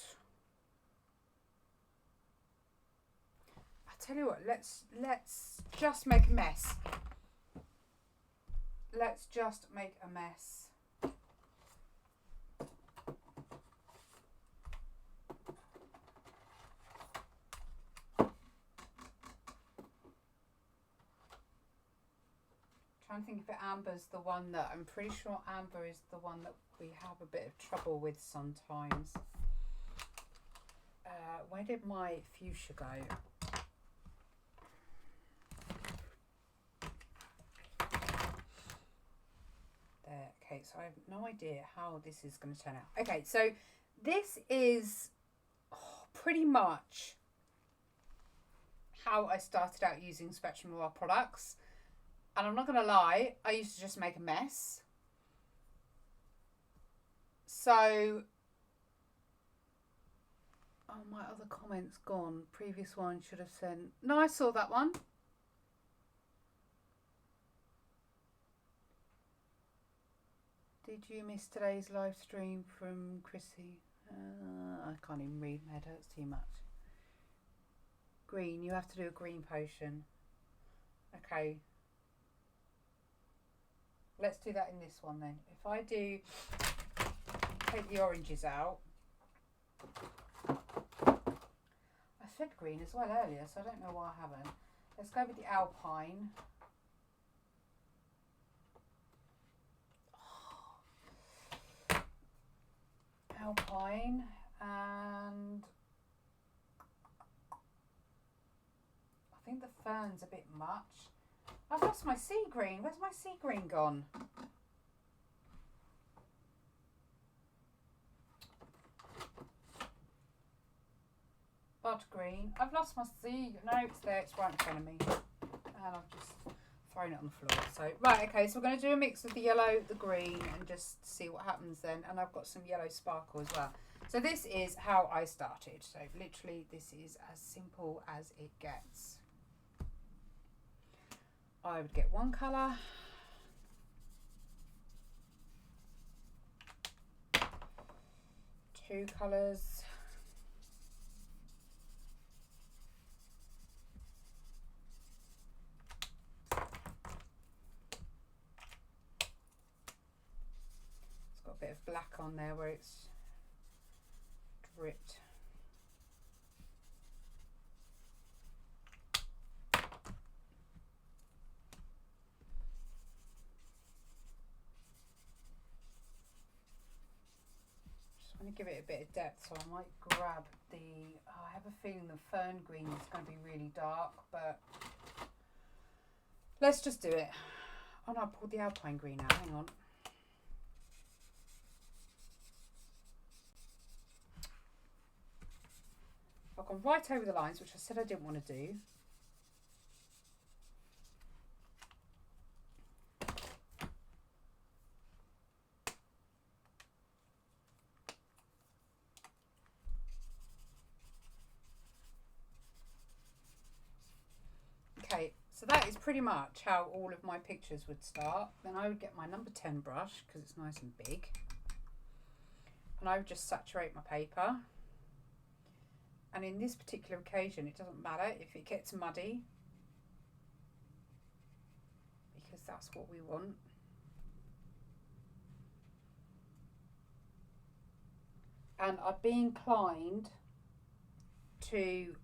I tell you what, let's just make a mess. Let's just make a mess. Trying to think if amber's the one that I'm pretty sure amber is the one that we have a bit of trouble with sometimes. Where did my fuchsia go? There. Okay, so I have no idea how this is going to turn out. Okay, so this is pretty much how I started out using Spectrum Noir products. And I'm not going to lie, I used to just make a mess. So, oh, my other comment's gone. Previous one should have said, no, I saw that one. Did you miss today's live stream from Chrissy? I can't even read, my head hurts too much. Green, you have to do a green potion. Okay. Let's do that in this one then. If I do take the oranges out. I said green as well earlier, so I don't know why I haven't. Let's go with the Alpine. Alpine, and I think the Fern's a bit much. I've lost my sea green. Where's my sea green gone? Bud green. I've lost my sea. No, it's there. It's right in front of me. And I've just thrown it on the floor. So, right, okay. So we're going to do a mix of the yellow, the green, and just see what happens then. And I've got some yellow sparkle as well. So this is how I started. So literally this is as simple as it gets. I would get one colour, two colours, it's got a bit of black on there where it's dripped. I'm going to give it a bit of depth, so I might grab the, I have a feeling the fern green is going to be really dark, but let's just do it. Oh no, I pulled the Alpine green out, hang on. I've gone right over the lines, which I said I didn't want to do. Okay, So that is pretty much how all of my pictures would start. Then I would get my number 10 brush because it's nice and big. And I would just saturate my paper. And in this particular occasion, it doesn't matter if it gets muddy, because that's what we want. And I'd be inclined to,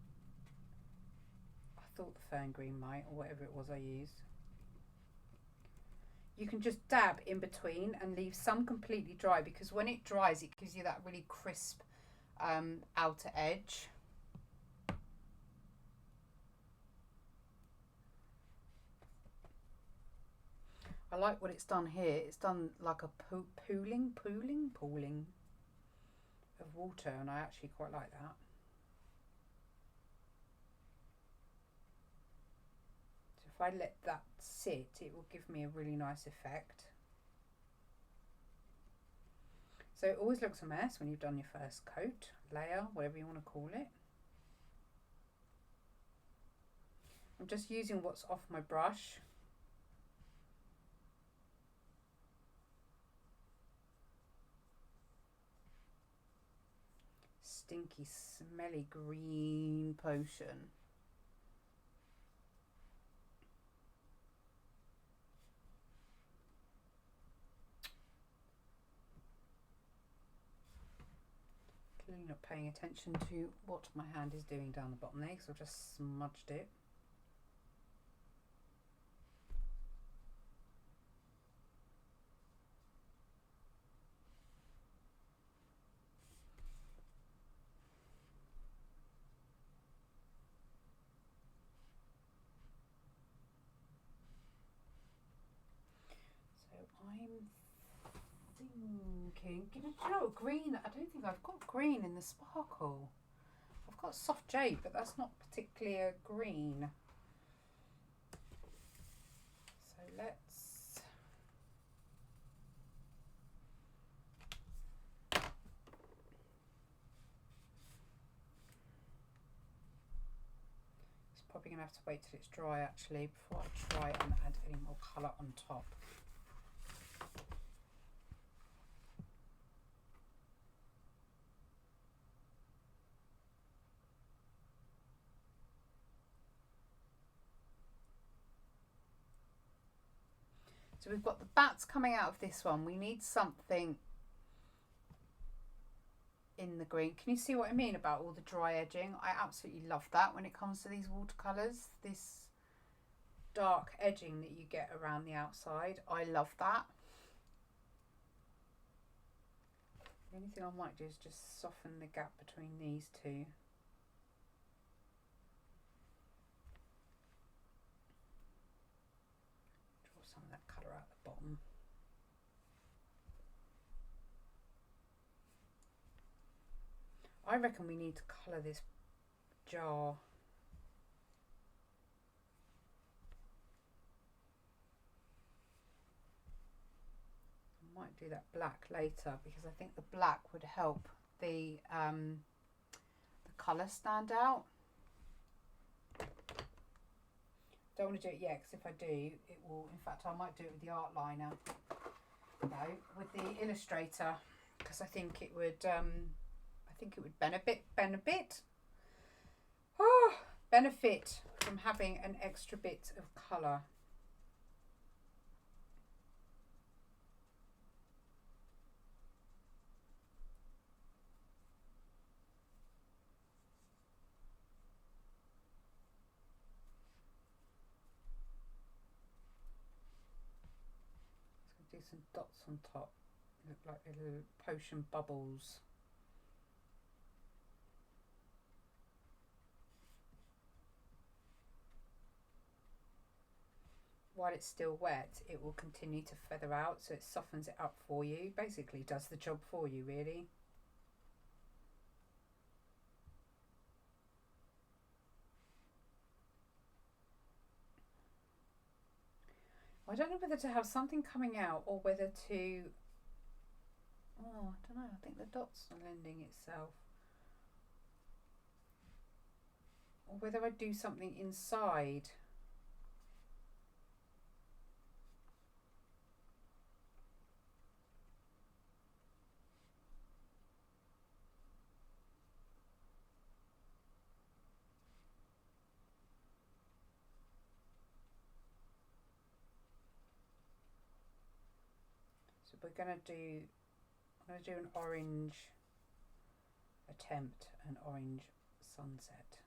I thought the fern green might, or whatever it was I used. You can just dab in between and leave some completely dry, because when it dries, it gives you that really crisp outer edge. I like what it's done here. It's done like a pooling of water, and I actually quite like that. So if I let that sit, it will give me a really nice effect. So it always looks a mess when you've done your first coat, layer, whatever you want to call it. I'm just using what's off my brush. Stinky, smelly green potion. Clearly not paying attention to what my hand is doing down the bottom there, because I've just smudged it. Do you know, green, I don't think I've got green in the sparkle. I've got soft jade, but that's not particularly a green. So let's... It's probably going to have to wait till it's dry, actually, before I try and add any more colour on top. So we've got the bats coming out of this one. We need something in the green. Can you see what I mean about all the dry edging? I absolutely love that when it comes to these watercolours. This dark edging that you get around the outside. I love that. The only thing I might do is just soften the gap between these two. Some of that colour out the bottom. I reckon we need to colour this jar. I might do that black later, because I think the black would help the colour stand out. Don't want to do it yet, because if I do, it will, in fact, I might do it with the art liner, no, with the Illustrator, because I think it would benefit from having an extra bit of colour. Do some dots on top, look like little potion bubbles. While it's still wet, it will continue to feather out, so it softens it up for you. Basically does the job for you, really. I don't know whether to have something coming out or whether to... Oh, I don't know. I think the dots are lending itself. Or whether I do something inside. So we're going to do, I'm going to do an orange attempt, an orange sunset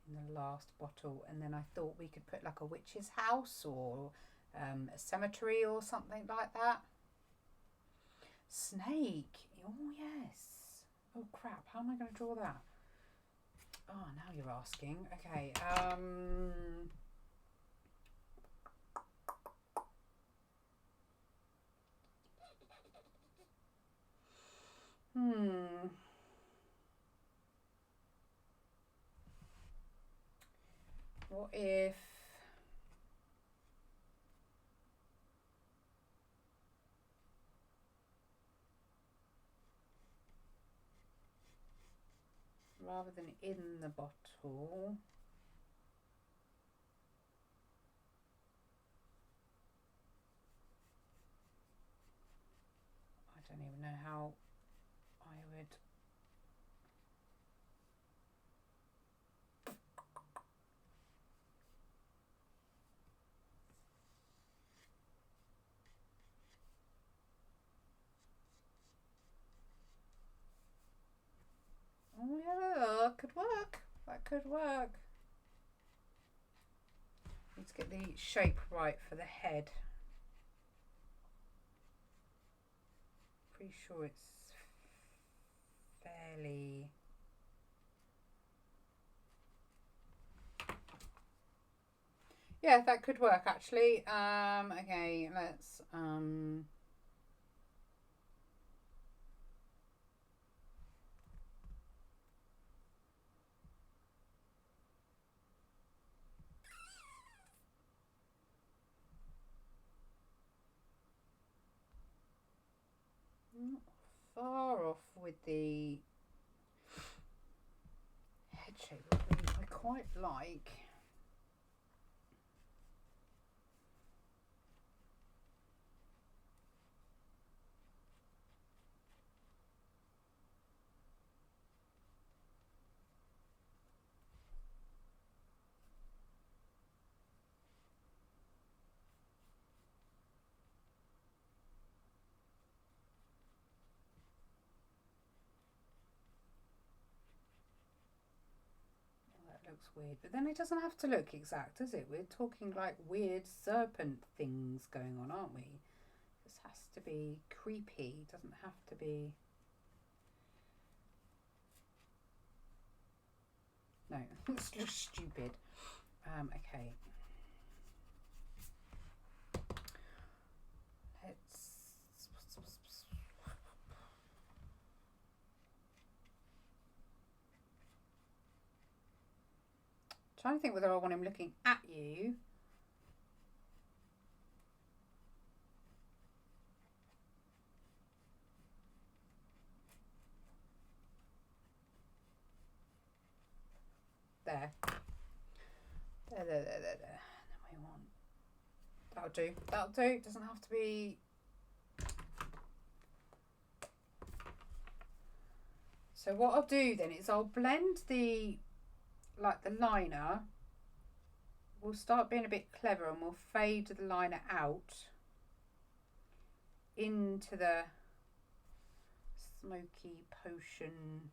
in the last bottle, and then I thought we could put like a witch's house or a cemetery or something like that. Snake. Oh yes. Oh crap, how am I going to draw that? Oh, now you're asking. Okay. What if rather than in the bottle, I don't even know how I would. Oh yeah, that could work. That could work. Let's get the shape right for the head. Pretty sure it's fairly. Yeah, that could work actually. Okay, let's not far off with the head shape. I quite like. Looks weird, but then it doesn't have to look exact, does it? We're talking like weird serpent things going on, aren't we? This has to be creepy, it doesn't have to be. No, it's just stupid. Okay. Let's. Trying to think whether I want him looking at you. There. There. And then we want. That'll do. That'll do. It doesn't have to be. So what I'll do then is I'll blend the liner. We'll start being a bit clever and we'll fade the liner out into the smoky potion.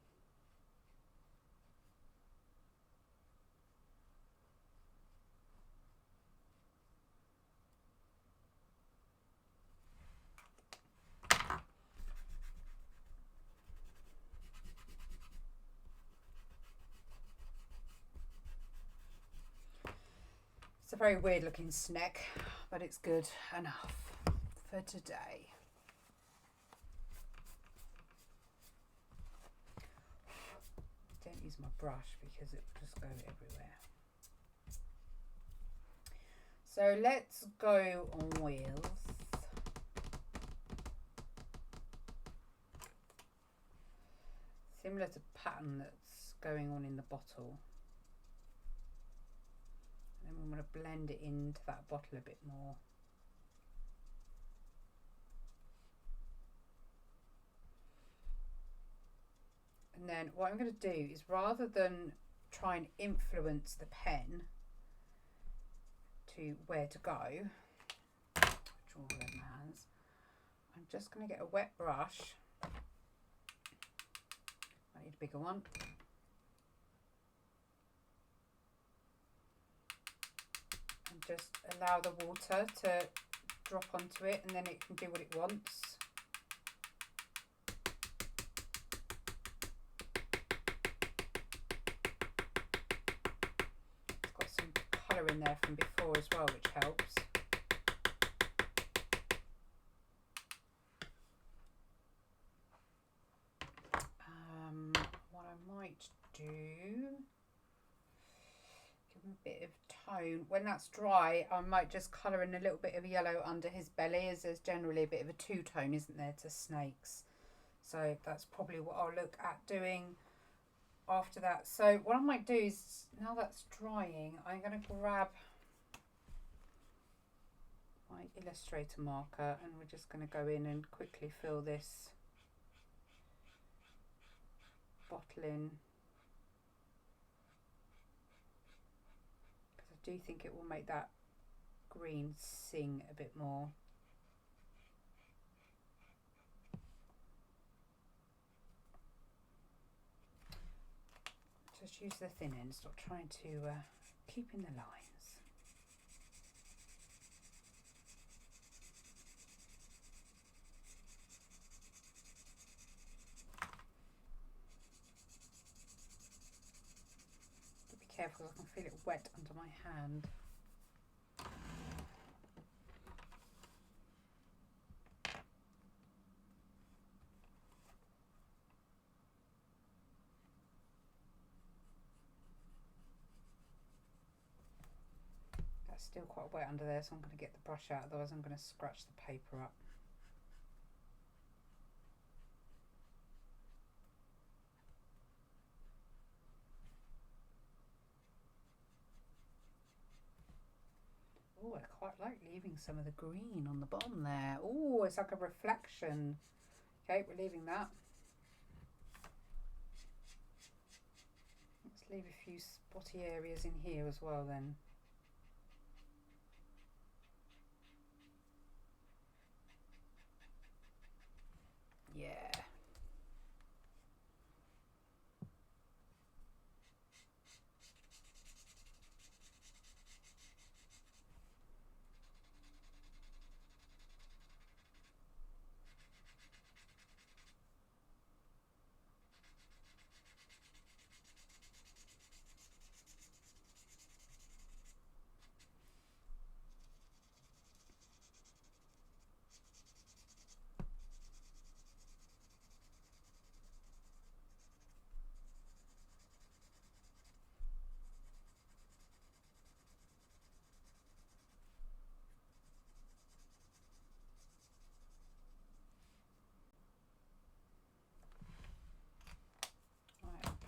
It's a very weird looking snack, but it's good enough for today. Don't use my brush because it will just go everywhere. So let's go with similar to pattern that's going on in the bottle. And then I'm going to blend it into that bottle a bit more. And then what I'm going to do is, rather than try and influence the pen to where to go, which all of them has, I'm just going to get a wet brush. I need a bigger one. And just allow the water to drop onto it, and then it can do what it wants. It's got some colour in there from before as well, which helps. What I might do, give him a bit of tone. When that's dry, I might just colour in a little bit of yellow under his belly, as there's generally a bit of a two-tone, isn't there, to snakes. So that's probably what I'll look at doing after that. So what I might do is, now that's drying, I'm going to grab my Illustrator marker, and we're just going to go in and quickly fill this bottle in, because I do think it will make that green sing a bit more. Just use the thin end, stop trying to keep in the lines. Careful, I can feel it wet under my hand. That's still quite wet under there, so I'm going to get the brush out, otherwise I'm going to scratch the paper up. Oh, I quite like leaving some of the green on the bottom there. Oh, it's like a reflection. Okay, we're leaving that. Let's leave a few spotty areas in here as well then. Yeah.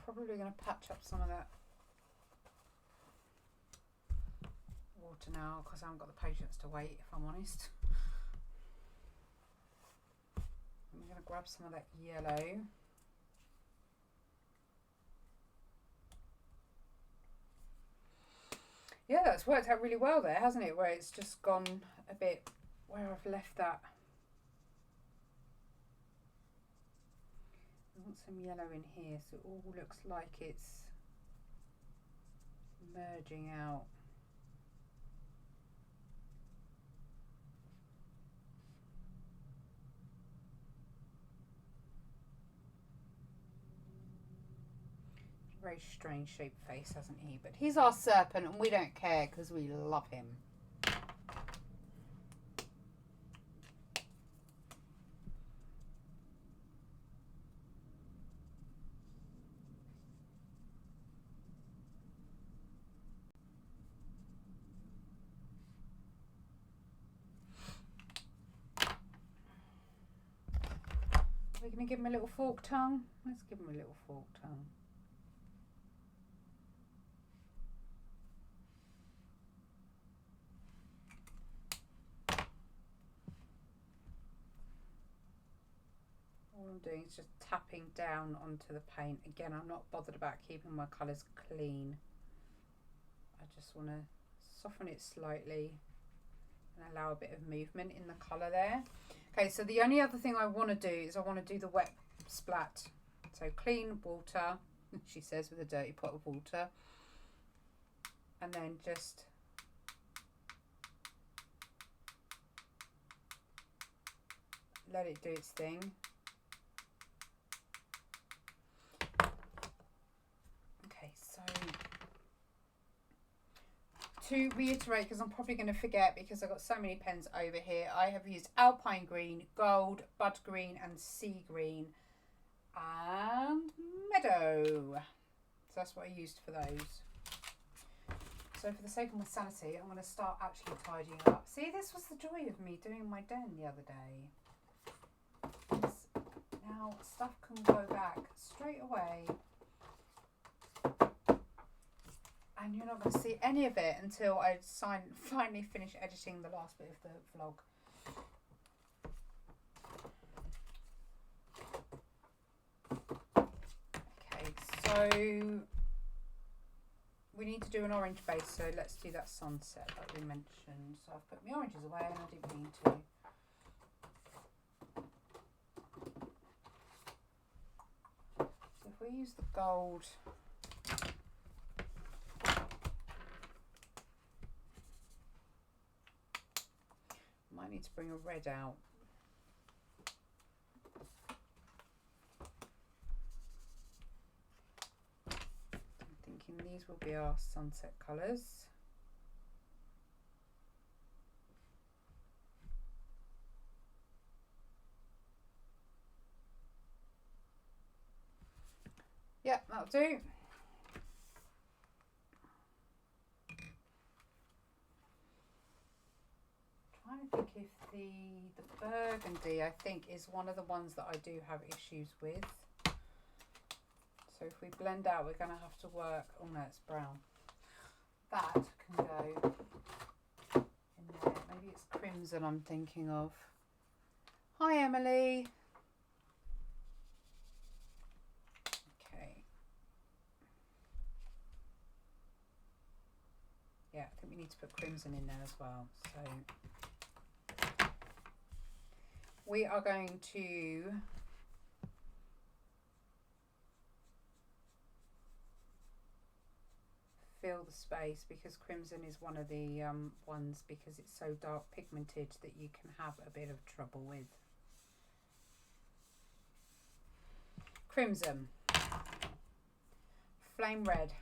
Probably going to patch up some of that water now, because I haven't got the patience to wait, if I'm honest. I'm going to grab some of that yellow. Yeah, that's worked out really well there, hasn't it? Where it's just gone a bit where I've left that. I want some yellow in here so it all looks like it's merging out. Very strange shaped face, hasn't he? But he's our serpent and we don't care because we love him. We're going to give him a little fork tongue. Let's give him a little fork tongue. All I'm doing is just tapping down onto the paint. Again, I'm not bothered about keeping my colours clean. I just want to soften it slightly and allow a bit of movement in the colour there. Okay, so the only other thing I want to do is I want to do the wet splat. So clean water, she says, with a dirty pot of water. And then just let it do its thing. Okay, so to reiterate, because I'm probably going to forget because I've got so many pens over here, I have used Alpine Green, Gold, Bud Green and Sea Green and Meadow. So that's what I used for those. So for the sake of my sanity, I'm going to start actually tidying up. See, this was the joy of me doing my den the other day. Now stuff can go back straight away. And you're not going to see any of it until I finally finish editing the last bit of the vlog. Okay, so we need to do an orange base, so let's do that sunset like we mentioned. So I've put my oranges away and I didn't mean to. So if we use the gold, might need to bring a red out. These will be our sunset colours. Yeah, that'll do. Trying to think if the burgundy, I think, is one of the ones that I do have issues with. So if we blend out, we're going to have to work. Oh no, it's brown. That can go in there. Maybe it's crimson I'm thinking of. Hi, Emily. Okay. Yeah, I think we need to put crimson in there as well. So we are going to fill the space because crimson is one of the ones, because it's so dark pigmented, that you can have a bit of trouble with. Crimson, flame red,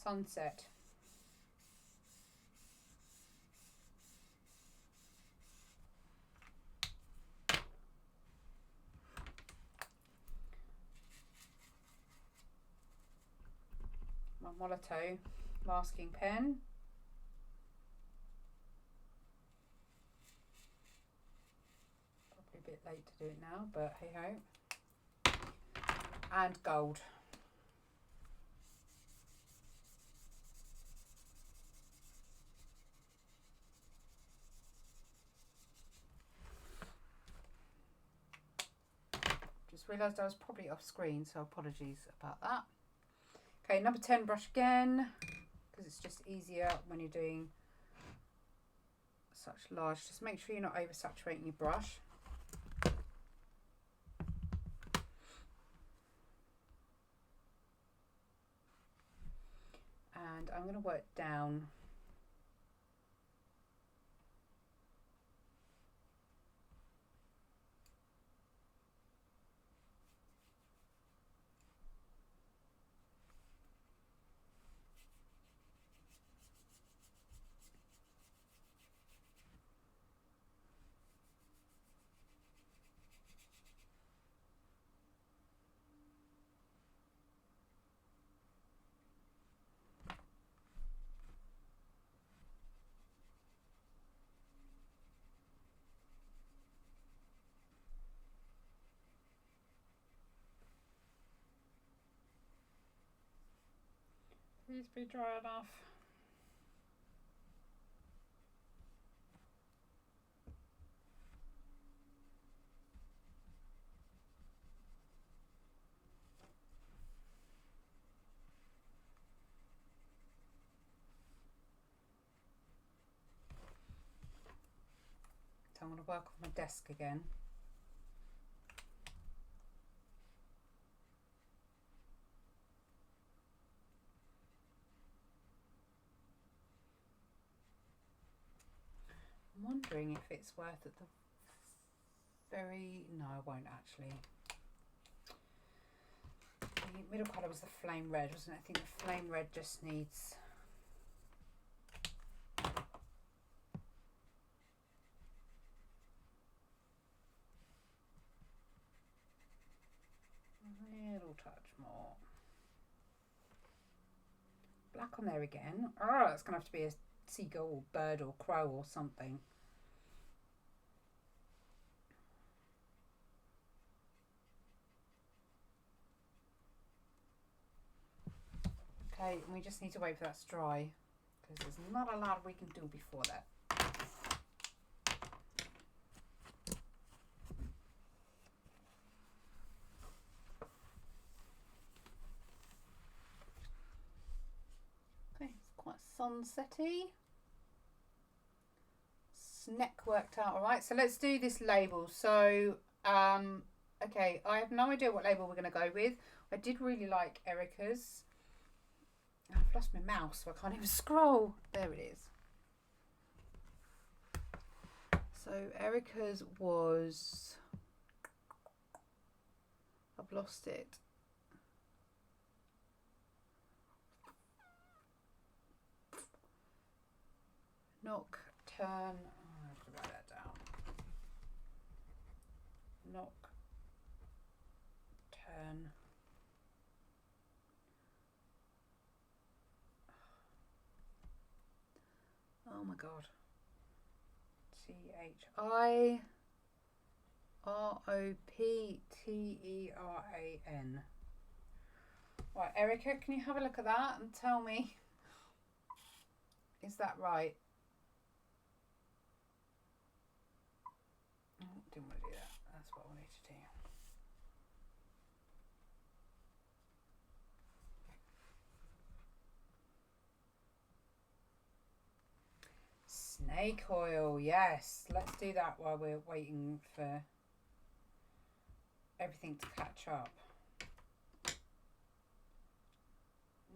sunset, my Molotow masking pen, probably a bit late to do it now, but hey ho, and gold. Just realised I was probably off screen, so apologies about that. Okay, number 10 brush again, because it's just easier when you're doing such large. Just make sure you're not oversaturating your brush. And I'm going to work down. Please be dry enough. I'm going to work on my desk again. I'm wondering if it's worth it. No, I won't actually. The middle colour was the flame red, wasn't it? I think the flame red just needs a little touch more. Black on there again. Oh, that's going to have to be a seagull or bird or crow or something. Okay, and we just need to wait for that to dry because there's not a lot we can do before that. Okay, it's quite sunsetty. Neck worked out all right. So let's do this label. So, okay, I have no idea what label we're going to go with. I did really like Erica's. I've lost my mouse, so I can't even scroll. There it is. So Erica's was, I've lost it. Nocturne, I have to write that down. Nocturne. Oh my god. Chiropeteran. Right, Erica, can you have a look at that and tell me, is that right? Oh, didn't want to do that. That's what I wanted to do. Snake oil, yes. Let's do that while we're waiting for everything to catch up.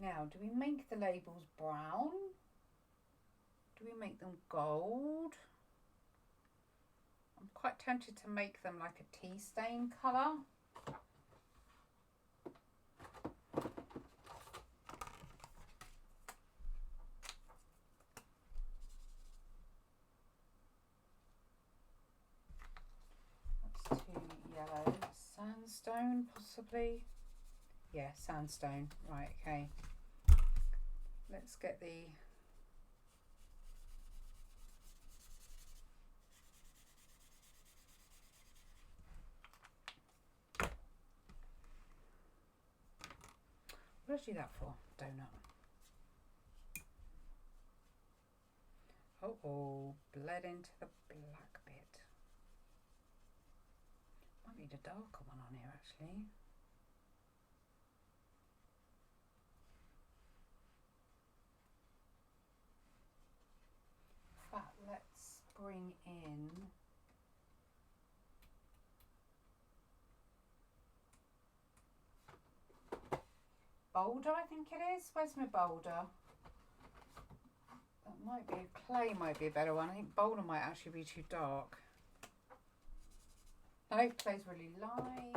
Now, do we make the labels brown? Do we make them gold? I'm quite tempted to make them like a tea stain colour. That's too yellow. Sandstone, possibly. Yeah, sandstone. Right, okay. Let's get the... What did I do that for? Donut. Oh, bled into the black bit. Might need a darker one on here actually. In fact, let's bring in Boulder, I think it is. Where's my Boulder? That might be, clay might be a better one. I think Boulder might actually be too dark. No, clay's really light.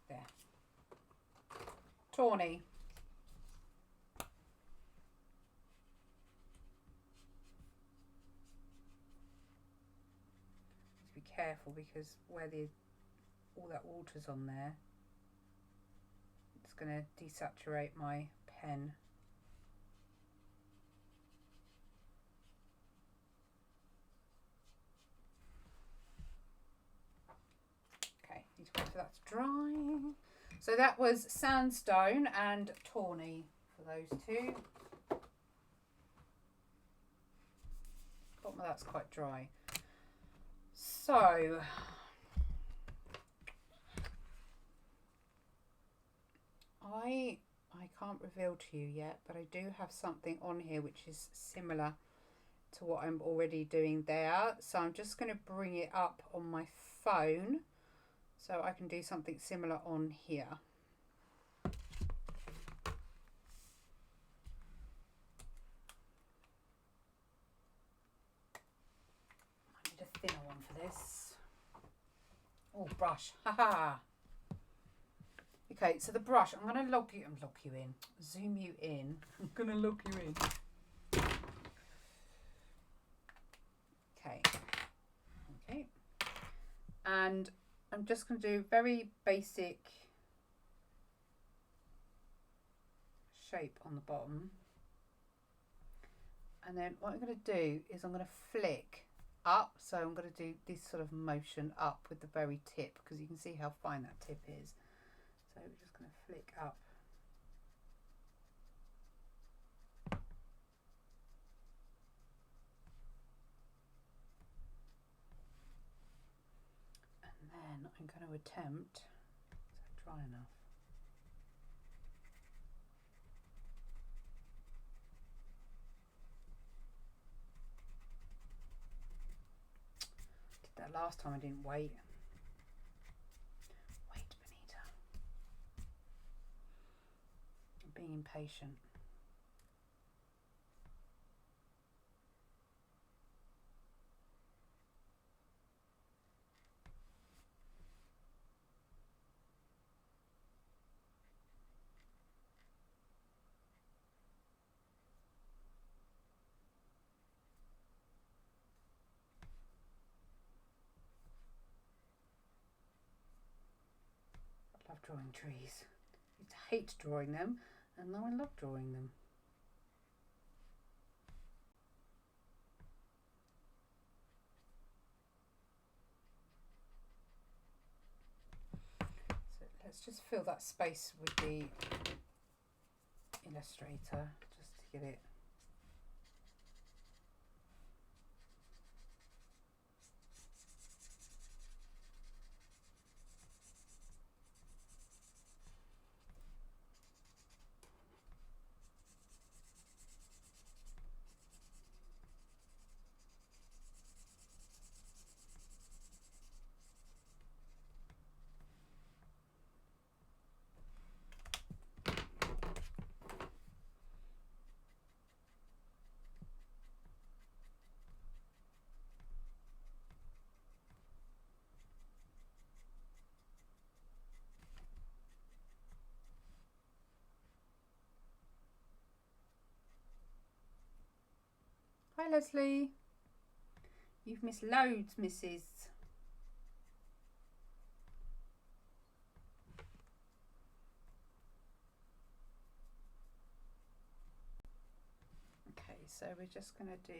There. Tawny. Be careful because where all that water's on there, it's going to desaturate my pen. Okay, need to wait for that to dry. So that was sandstone and tawny for those two. Bottom of that's quite dry. So I can't reveal to you yet, but I do have something on here which is similar to what I'm already doing there. So I'm just going to bring it up on my phone so I can do something similar on here. I need a thinner one for this. Oh, brush. Haha. Okay, so the brush, I'm going to zoom you in. I'm going to log you in. Okay. And I'm just going to do very basic shape on the bottom. And then what I'm going to do is I'm going to flick up. So I'm going to do this sort of motion up with the very tip, because you can see how fine that tip is. So we're just going to flick up. And then I'm going to attempt, is that dry enough? Did that last time, I didn't wait. Wait, Benita. I'm being impatient. I love drawing trees. I used to hate drawing them, and now I love drawing them. So let's just fill that space with the Illustrator, just to get it. Hi Leslie, you've missed loads, Mrs. Okay, so we're just going to do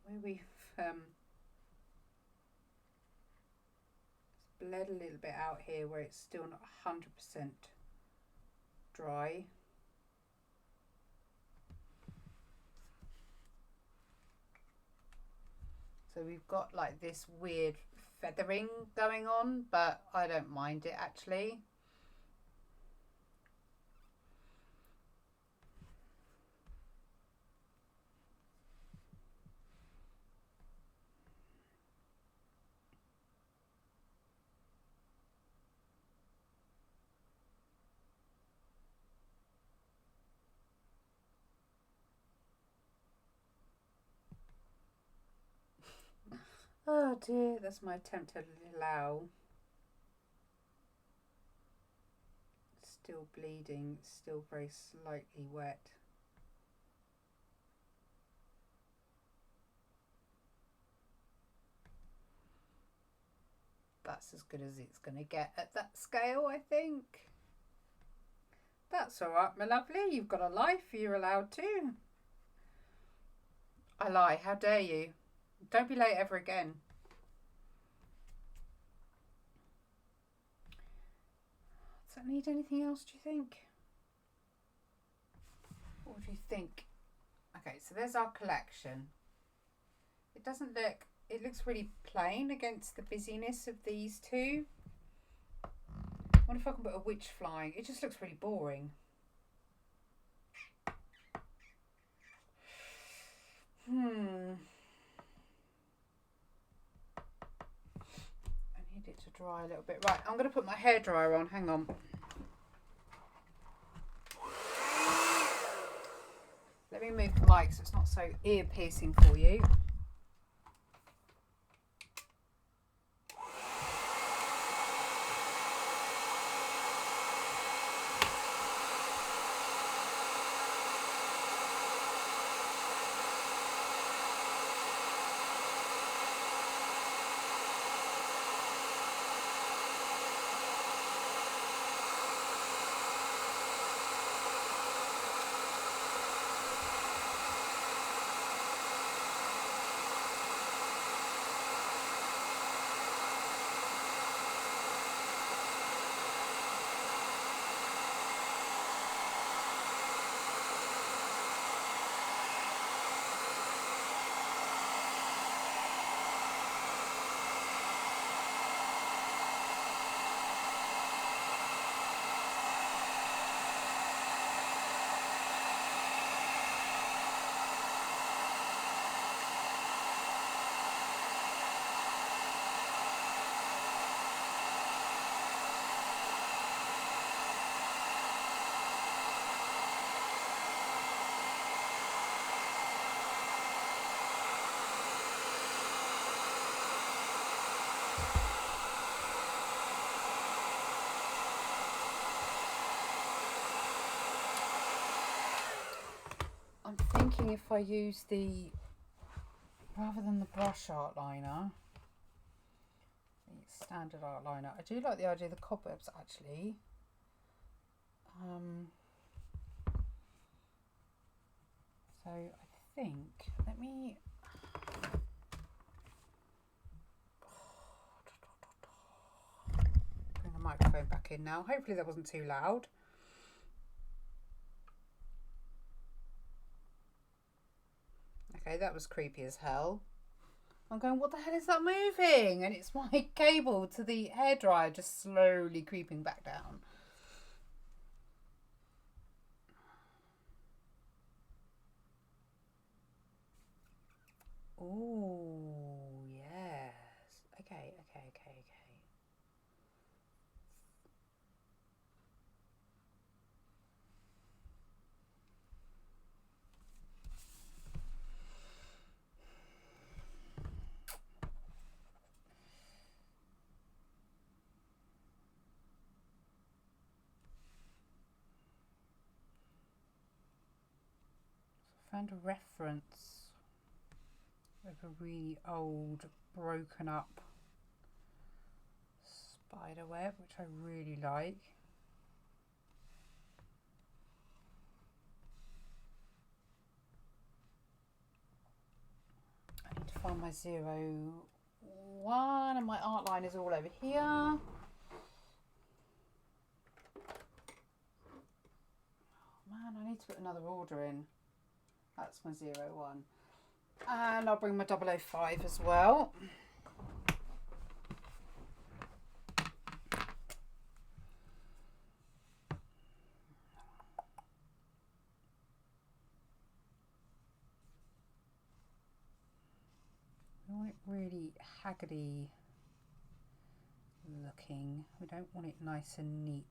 where we've bled a little bit out here where it's still not 100% dry. So we've got like this weird feathering going on, but I don't mind it actually. Oh dear, that's my attempt at a little owl. Still bleeding, still very slightly wet. That's as good as it's going to get at that scale, I think. That's all right, my lovely. You've got a life. You're allowed to. I lie. How dare you? Don't be late ever again. Does that need anything else, do you think? What do you think? Okay, so there's our collection. It doesn't look, it looks really plain against the busyness of these two. I wonder if I can put a witch flying. It just looks really boring. I need it to dry a little bit. Right, I'm going to put my hairdryer on. Hang on. Let me move the mic so it's not so ear piercing for you. I'm thinking if I use rather than the brush art liner, the standard art liner, I do like the idea of the cobwebs actually. So I think, let me, bring the microphone back in now. Hopefully that wasn't too loud. Okay, that was creepy as hell. I'm going, what the hell is that moving? And it's my cable to the hairdryer just slowly creeping back down. Oh, yes. Okay. Found a reference of a really old, broken up spider web, which I really like. I need to find my 01, and my art line is all over here. Oh man, I need to put another order in. That's my 01. And I'll bring my 005 as well. We want it really haggard-y looking. We don't want it nice and neat.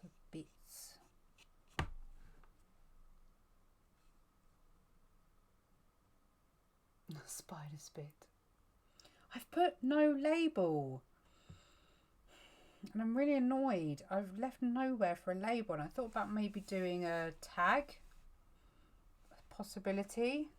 of bits. Spider spit. I've put no label. And I'm really annoyed. I've left nowhere for a label, and I thought about maybe doing a tag. A possibility.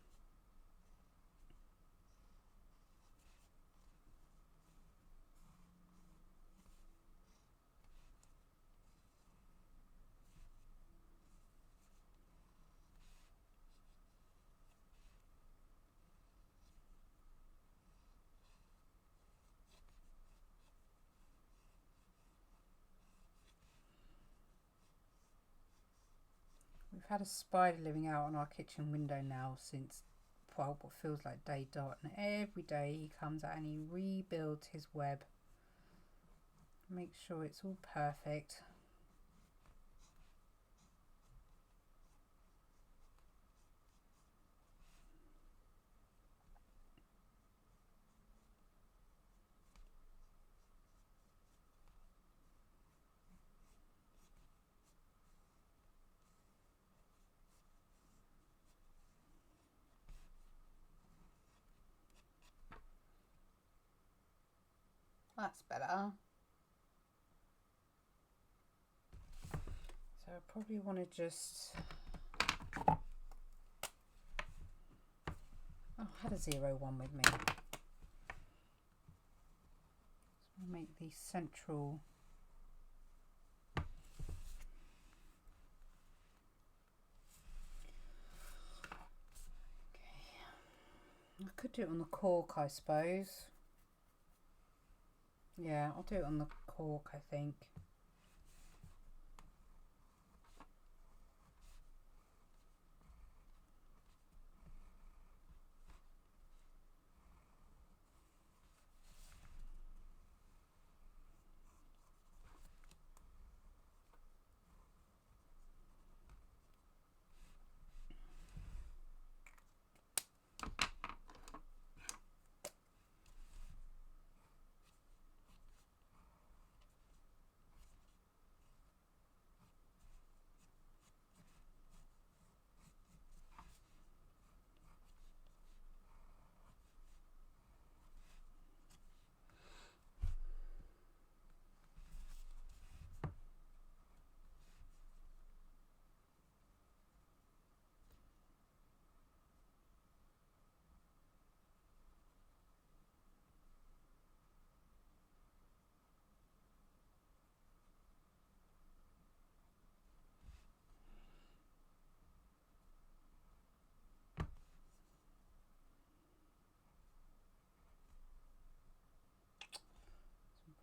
We've had a spider living out on our kitchen window now since, well, what feels like day dot, and every day he comes out and he rebuilds his web. Make sure it's all perfect. That's better. So I probably want to just... Oh, I had a 0-1 with me. So I'll make the central... I could do it on the cork, I suppose. Yeah, I'll do it on the cork, I think.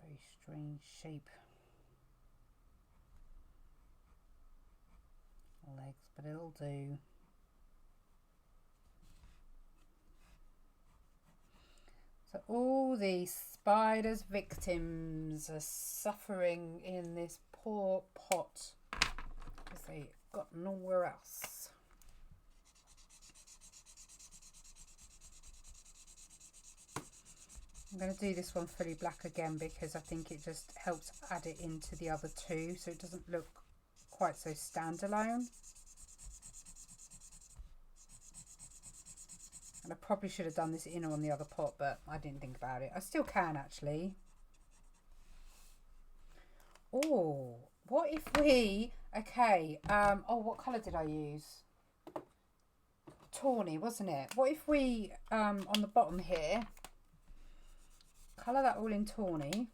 Very strange shape. Legs, but it'll do. So all these spiders' victims are suffering in this poor pot because they got nowhere else. I'm going to do this one fully black again because I think it just helps add it into the other two so it doesn't look quite so standalone. And I probably should have done this inner on the other pot, but I didn't think about it. I still can actually. Oh, what if we, okay, oh, what colour did I use? Tawny, wasn't it? What if we, on the bottom here, colour that all in tawny,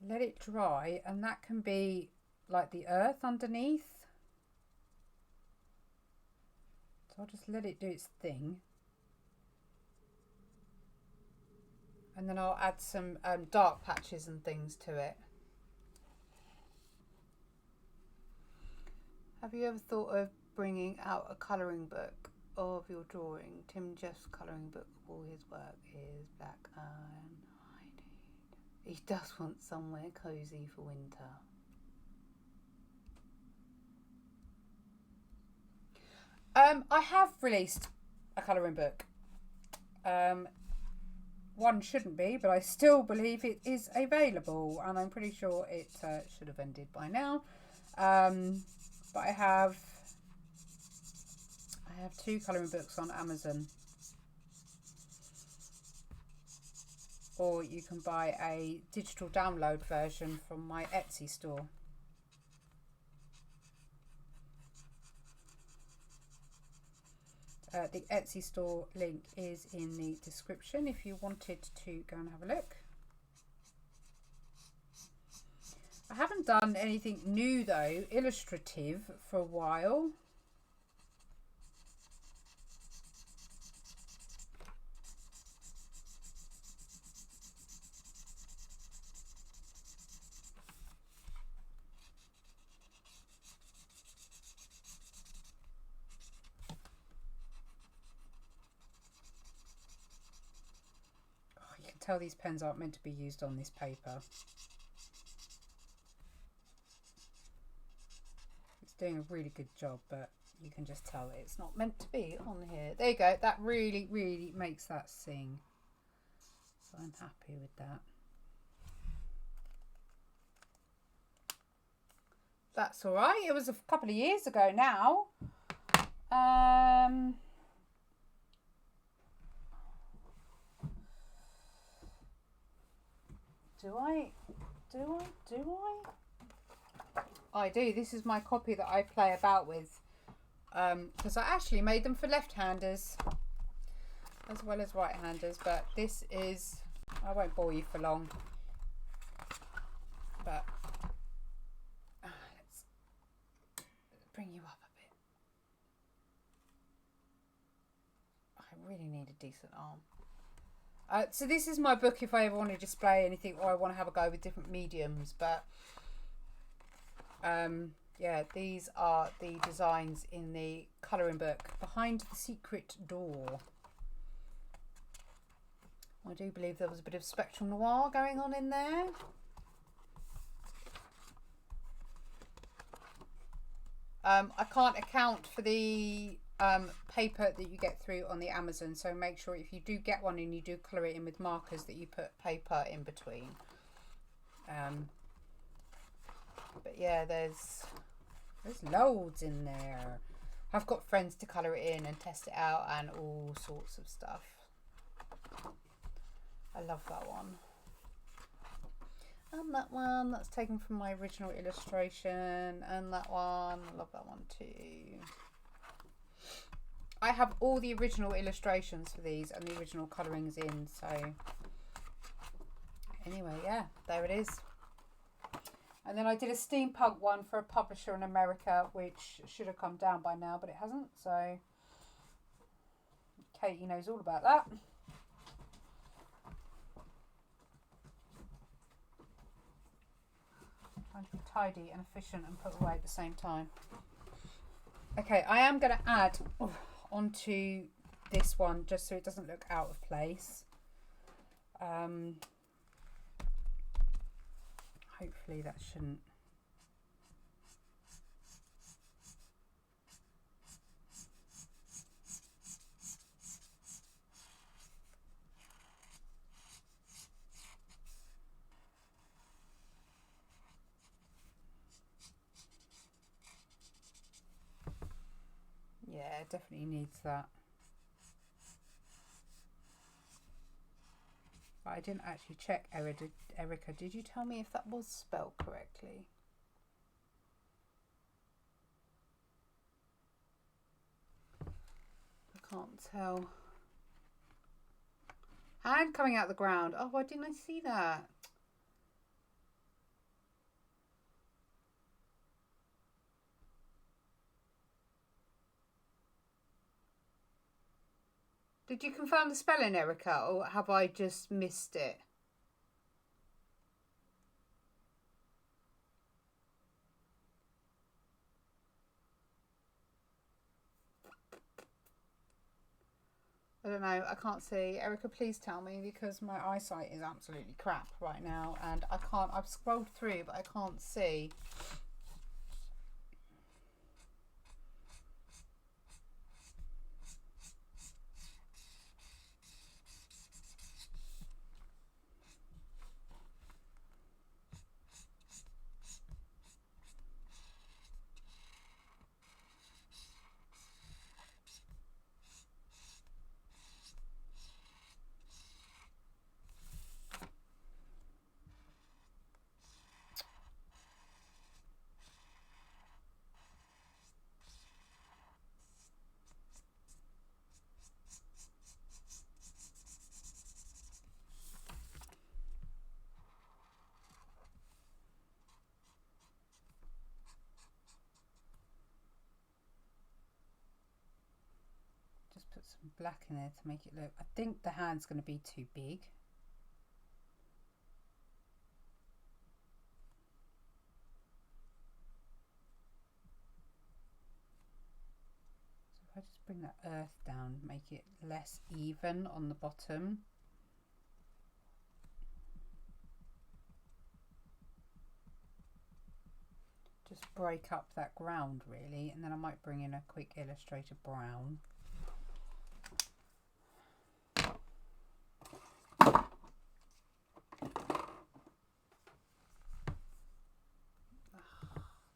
let it dry, and that can be like the earth underneath. So I'll just let it do its thing. And then I'll add some dark patches and things to it. Have you ever thought of bringing out a colouring book of your drawing? Tim Jeff's colouring book of all his work is black iron. He does want somewhere cosy for winter. I have released a colouring book. one shouldn't be, but I still believe it is available, and I'm pretty sure it should have ended by now. But I have 2 colouring books on Amazon, or you can buy a digital download version from my Etsy store. The Etsy store link is in the description if you wanted to go and have a look. I haven't done anything new though, illustrative, for a while. Tell these pens aren't meant to be used on this paper. It's doing a really good job, but you can just tell it's not meant to be on here. There you go. That really, really makes that sing. So I'm happy with that. That's all right. It was a couple of years ago now. Do I? I do. This is my copy that I play about with, because I actually made them for left-handers as well as right-handers, but this is, I won't bore you for long, but let's bring you up a bit. I really need a decent arm. So this is my book if I ever want to display anything or I want to have a go with different mediums, but yeah, these are the designs in the colouring book Behind the Secret Door. I do believe there was a bit of spectral noir going on in there. I can't account for the paper that you get through on the Amazon, so make sure if you do get one and you do colour it in with markers that you put paper in between. But yeah, there's loads in there. I've got friends to colour it in and test it out and all sorts of stuff. I love that one. And that one, that's taken from my original illustration, and that one, I love that one too. I have all the original illustrations for these and the original colourings in, so anyway, yeah, there it is. And then I did a steampunk one for a publisher in America, which should have come down by now, but it hasn't, so Katie knows all about that. Trying to be tidy and efficient and put away at the same time. Okay, I am going to add onto this one just so it doesn't look out of place. Hopefully that shouldn't. Yeah, it definitely needs that. I didn't actually check, Erica. Did you tell me if that was spelled correctly? I can't tell. Hand coming out the ground. Oh, why didn't I see that? Did you confirm the spelling, Erica, or have I just missed it? I don't know. I can't see. Erica, please tell me, because my eyesight is absolutely crap right now, and I can't. I've scrolled through, but I can't see. some black in there to make it look, I think the hand's going to be too big. So if I just bring that earth down, make it less even on the bottom. Just break up that ground really, and then I might bring in a quick Illustrator brown.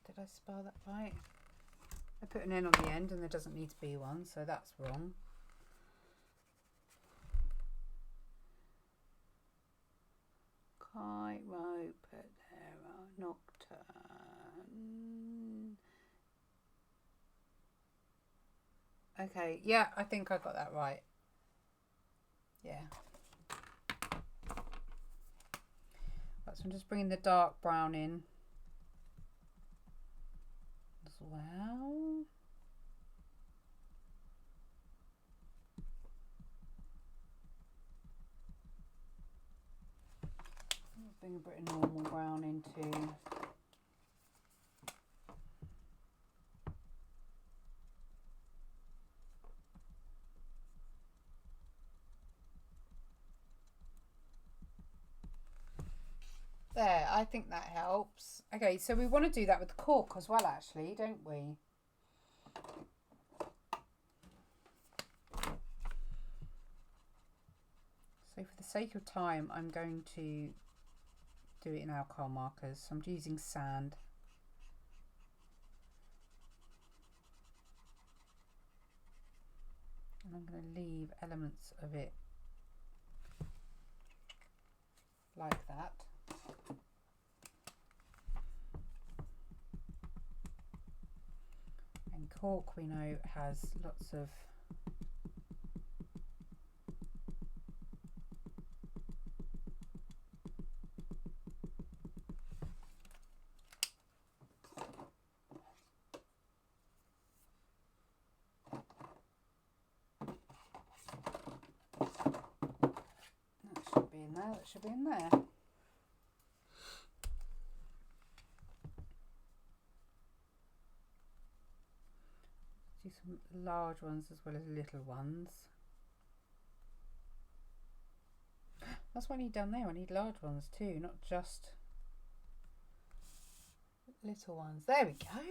Did I spell that right? I put an N on the end and there doesn't need to be one, so that's wrong. Kite rope, there are nocturne. Okay, yeah, I think I got that right. Yeah. Right, so I'm just bringing the dark brown in as well. Bring a bit of normal brown in too. There, I think that helps. Okay, so we want to do that with the cork as well, actually, don't we? So for the sake of time, I'm going to do it in alcohol markers. So I'm using sand. And I'm going to leave elements of it like that. And cork, we know, has lots of that should be in there. Do some large ones as well as little ones. That's what I need down there. I need large ones too, not just little ones. There we go.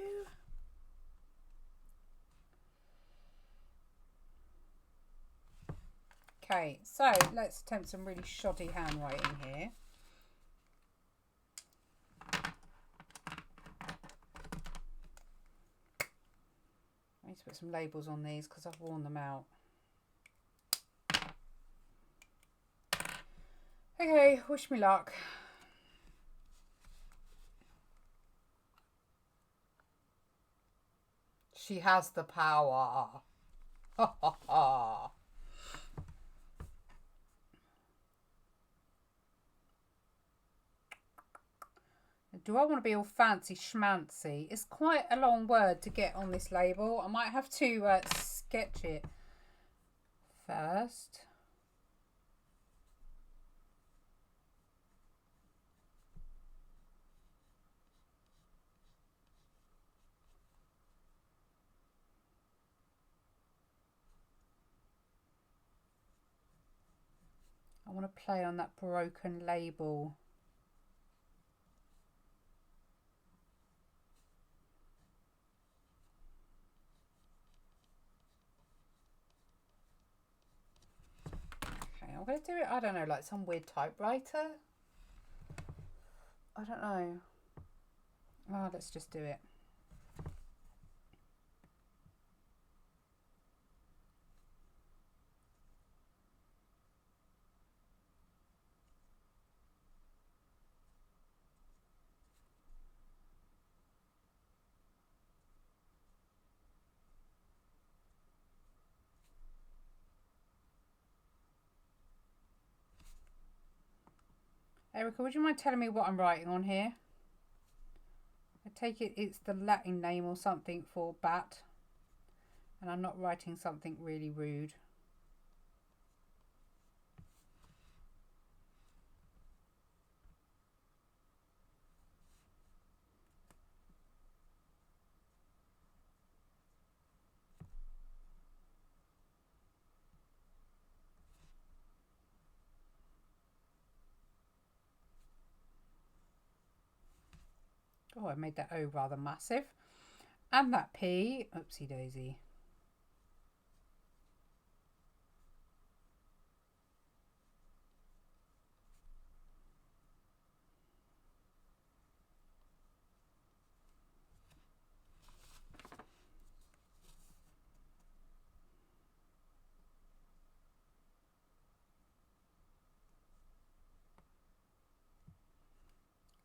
Okay, so let's attempt some really shoddy handwriting here. I need to put some labels on these because I've worn them out. Okay, wish me luck. She has the power. Ha ha ha. Do I want to be all fancy schmancy? It's quite a long word to get on this label. I might have to sketch it first. I want to play on that broken label. I'm going to do it, I don't know, like some weird typewriter. I don't know. Oh, let's just do it. Erica, would you mind telling me what I'm writing on here? I take it it's the Latin name or something for bat. And I'm not writing something really rude. Oh, I made that O rather massive. And that P, oopsie daisy.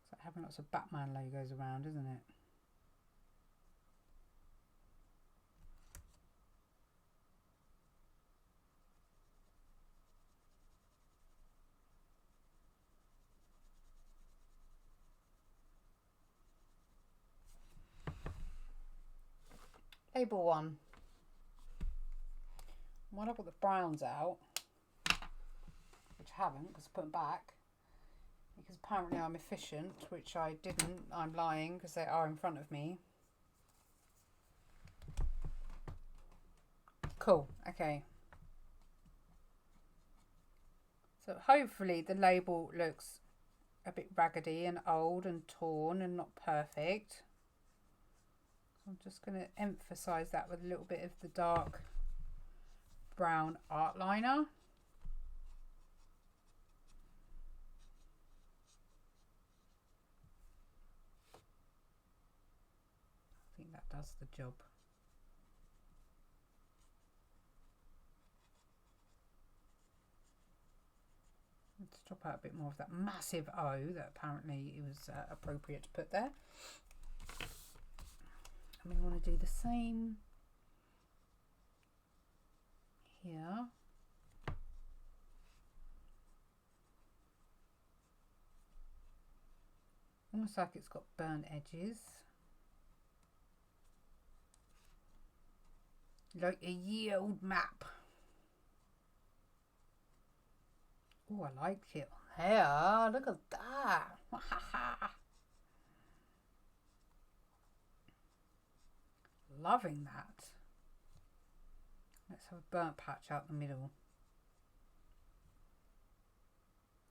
It's like having lots of Batman logos around, isn't it? Label 1. While I've got the browns out, which I haven't because I put them back, because apparently I'm efficient, which I didn't. I'm lying because they are in front of me. Cool, okay. So hopefully the label looks a bit raggedy and old and torn and not perfect. So I'm just going to emphasize that with a little bit of the dark brown art liner. I think that does the job. Let's drop out a bit more of that massive O that apparently it was appropriate to put there. And we want to do the same here. Almost like it's got burnt edges. Like a year old map. Oh, I like it on there. Look at that. Loving that. Let's have a burnt patch out the middle.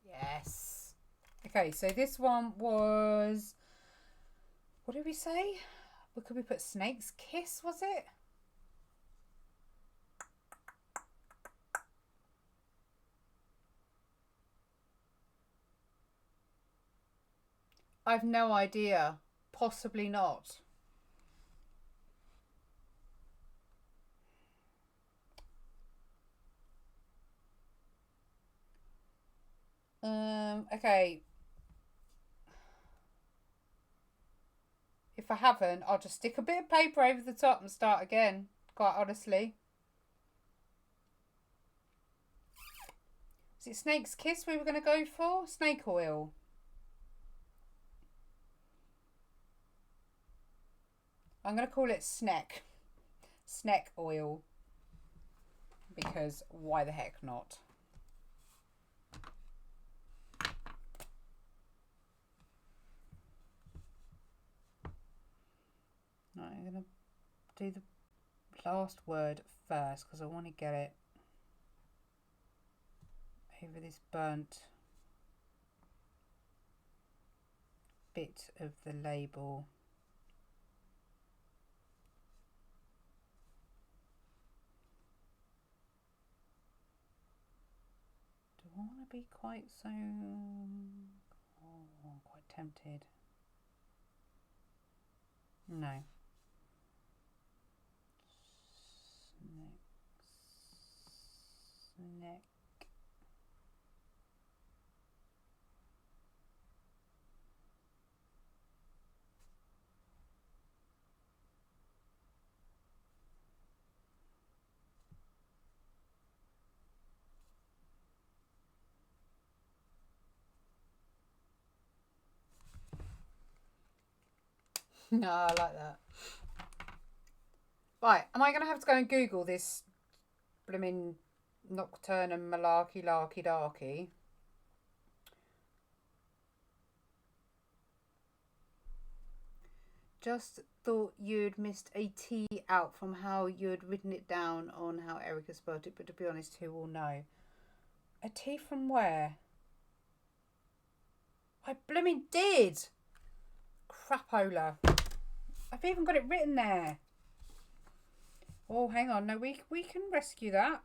Yes. Okay, so this one was, what did we say? What could we put? Snake's Kiss, was it? I've no idea. Possibly not. Okay. If I haven't, I'll just stick a bit of paper over the top and start again, quite honestly. Is it Snake's Kiss we were going to go for? Snake oil. I'm going to call it Snack oil. Because why the heck not? Right, I'm going to do the last word first because I want to get it over this burnt bit of the label. Do I want to be quite so... Oh, I'm quite tempted. No. Snack. No, I like that. Right, am I going to have to go and Google this blooming Nocturne and Malarkey Larky Darky? Just thought you'd missed a T out from how you'd written it down on how Erica spelled it, but to be honest, who will know? A T from where? I blooming did! crapola. I've even got it written there. Oh, hang on. No, we can rescue that.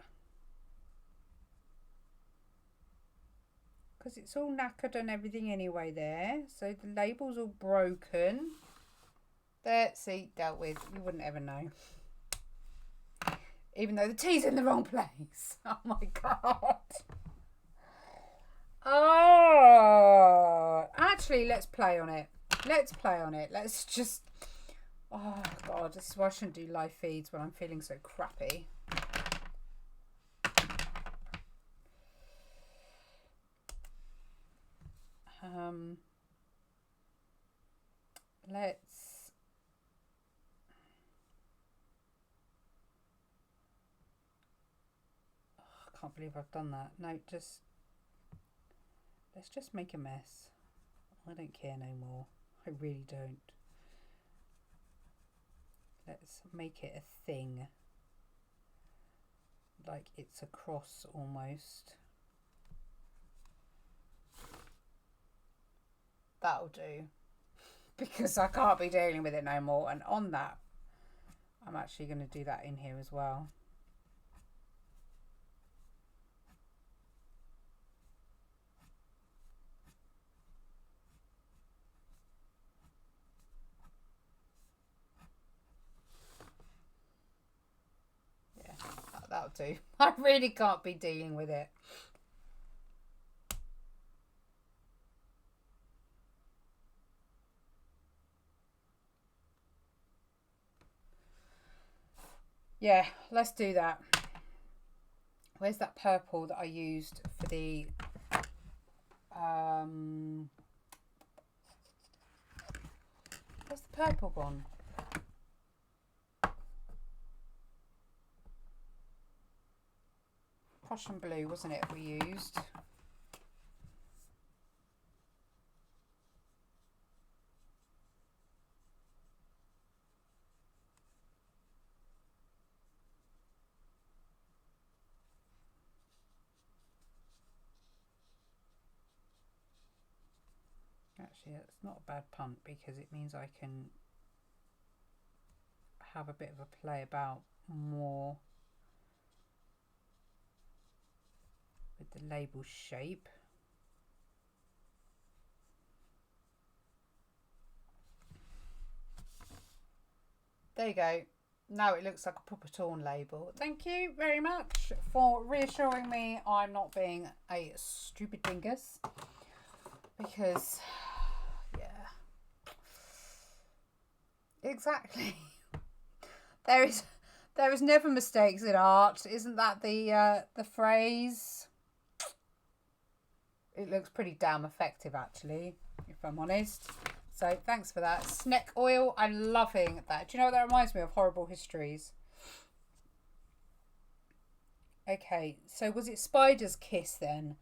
Because it's all knackered and everything anyway there. So the label's all broken. There, see, dealt with. You wouldn't ever know. Even though the T's in the wrong place. Oh my God. Oh. Actually, let's play on it. Let's play on it. Let's just... Oh God, this is why I shouldn't do live feeds when I'm feeling so crappy. Let's... Oh, I can't believe I've done that. No, just... Let's just make a mess. I don't care no more. I really don't. Let's make it a thing. Like it's a cross almost. That'll do. Because I can't be dealing with it no more. And on that, I'm actually going to do that in here as well. Yeah, that'll do. I really can't be dealing with it. Yeah, let's do that. Where's that purple that I used for the where's the purple gone? Prussian blue, wasn't it, we used? Actually, it's not a bad punt because it means I can have a bit of a play about more with the label shape. There you go. Now it looks like a proper torn label. Thank you very much for reassuring me I'm not being a stupid dingus. Because, yeah. Exactly. There is never mistakes in art. Isn't that the phrase? It looks pretty damn effective actually, if I'm honest. So thanks for that. Snack oil, I'm loving that. Do you know what that reminds me of? Horrible Histories. Okay, so was it Spider's Kiss then?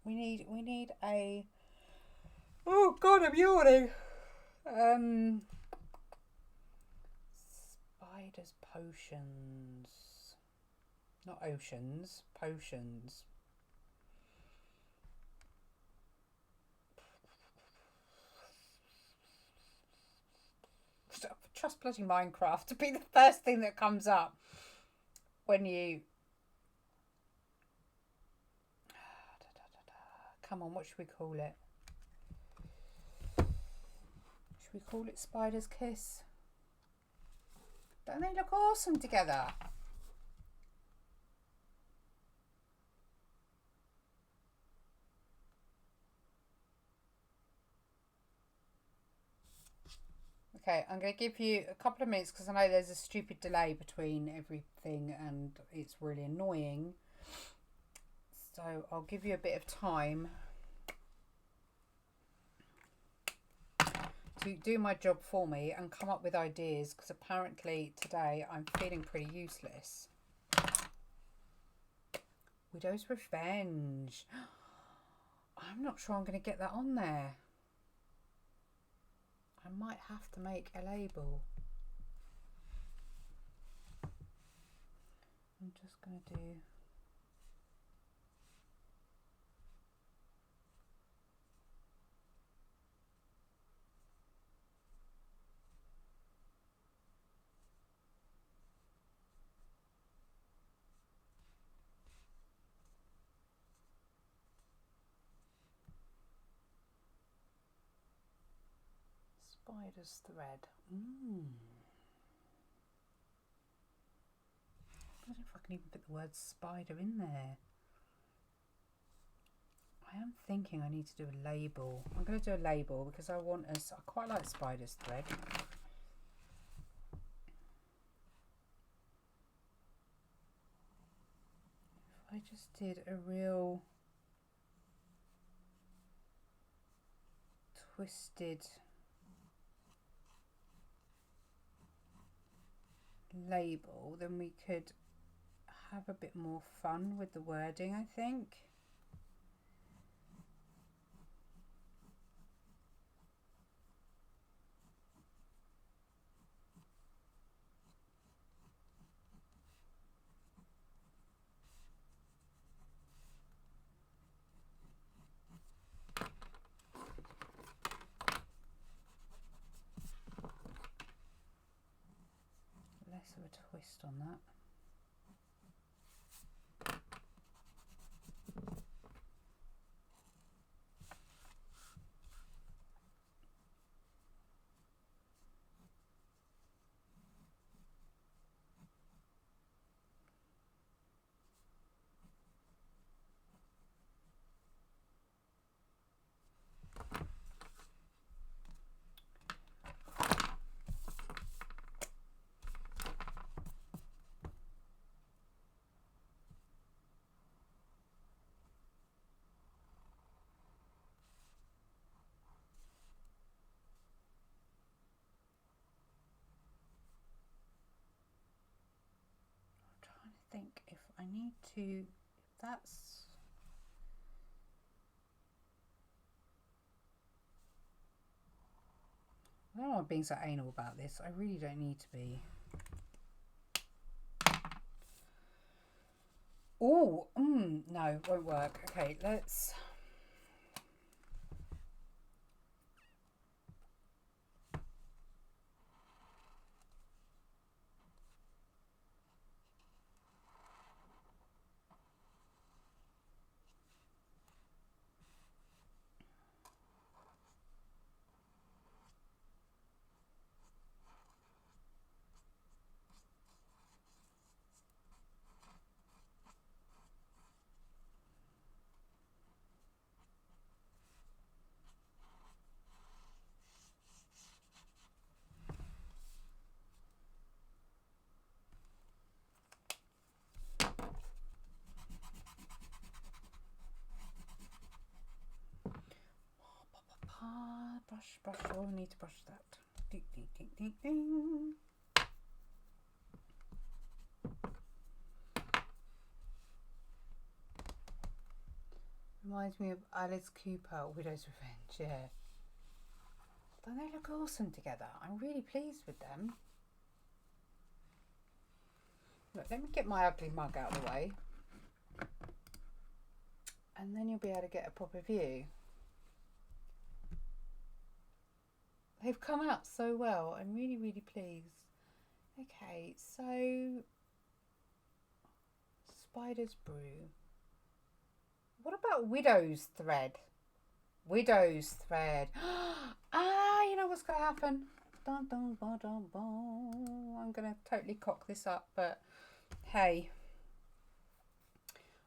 We need a... Oh God, I'm yawning. Spider's Potions. Not oceans, potions. Trust bloody Minecraft to be the first thing that comes up when you... Come on, what should we call it? Should we call it Spider's Kiss? Don't they look awesome together? Okay, I'm going to give you a couple of minutes because I know there's a stupid delay between everything and it's really annoying. So I'll give you a bit of time to do my job for me and come up with ideas because apparently today I'm feeling pretty useless. Widow's Revenge. I'm not sure I'm going to get that on there. I might have to make a label. I'm just going to do... Spider's thread. I don't know if I can even put the word spider in there. I am thinking I need to do a label. I'm going to do a label because I quite like spider's thread. If I just did a real twisted label, then we could have a bit more fun with the wording, I think. Less of a twist on that. Think if I need to, if that's, I don't know why I'm being so anal about this. I really don't need to be. Oh, no, won't work. Okay, let's. Brush, oh, I need to brush that. Ding, ding, ding, ding, ding. Reminds me of Alice Cooper, Widow's Revenge, yeah. Don't they look awesome together? I'm really pleased with them. Look, let me get my ugly mug out of the way. And then you'll be able to get a proper view. They've come out so well. I'm really, really pleased. Okay, so Spider's Brew. What about Widow's Thread? Widow's Thread. You know what's going to happen? Dun, dun, dun, dun, dun. I'm going to totally cock this up, but hey.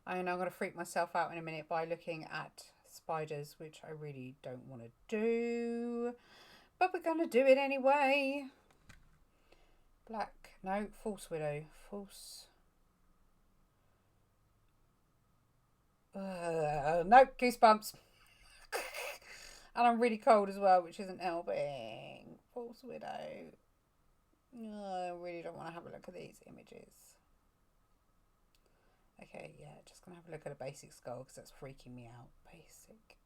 I'm going to freak myself out in a minute by looking at spiders, which I really don't want to do. But we're going to do it anyway. Black. No, false widow. False. Nope, goosebumps. And I'm really cold as well, which isn't helping. False widow. I really don't want to have a look at these images. Okay, yeah, just going to have a look at a basic skull because that's freaking me out. Basic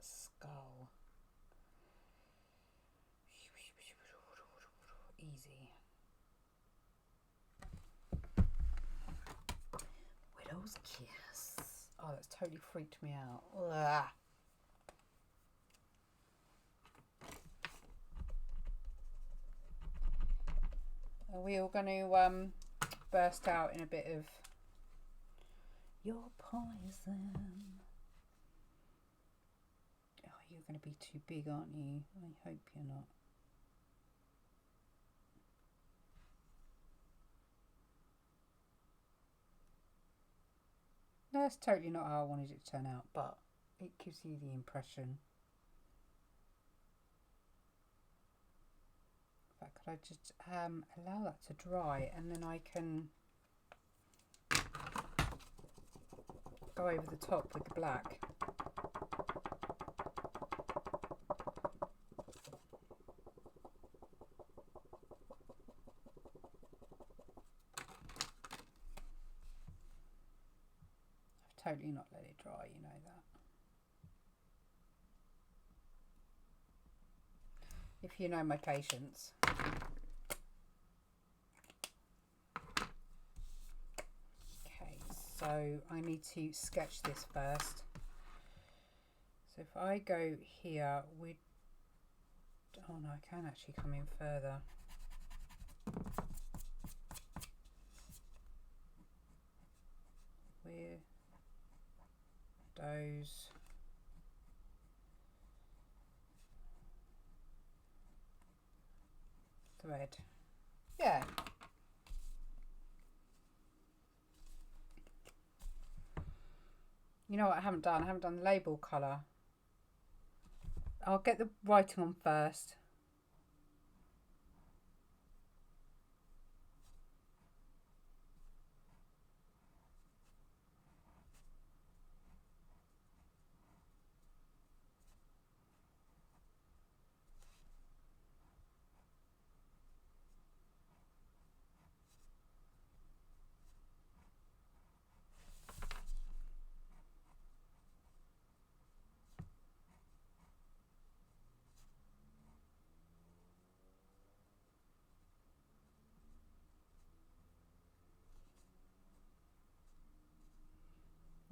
skull. Easy. Widow's Kiss. Oh, that's totally freaked me out. Ugh. Are we all going to burst out in a bit of your poison? Oh, you're going to be too big, aren't you? I hope you're not. It's totally not how I wanted it to turn out, but it gives you the impression. In fact, could I just allow that to dry, and then I can go over the top with the black. Totally not let it dry, you know that. If you know my patience. Okay, so I need to sketch this first. So if I go here, oh no, I can actually come in further. Those thread, yeah. You know what I haven't done? I haven't done the label colour. I'll get the writing on first.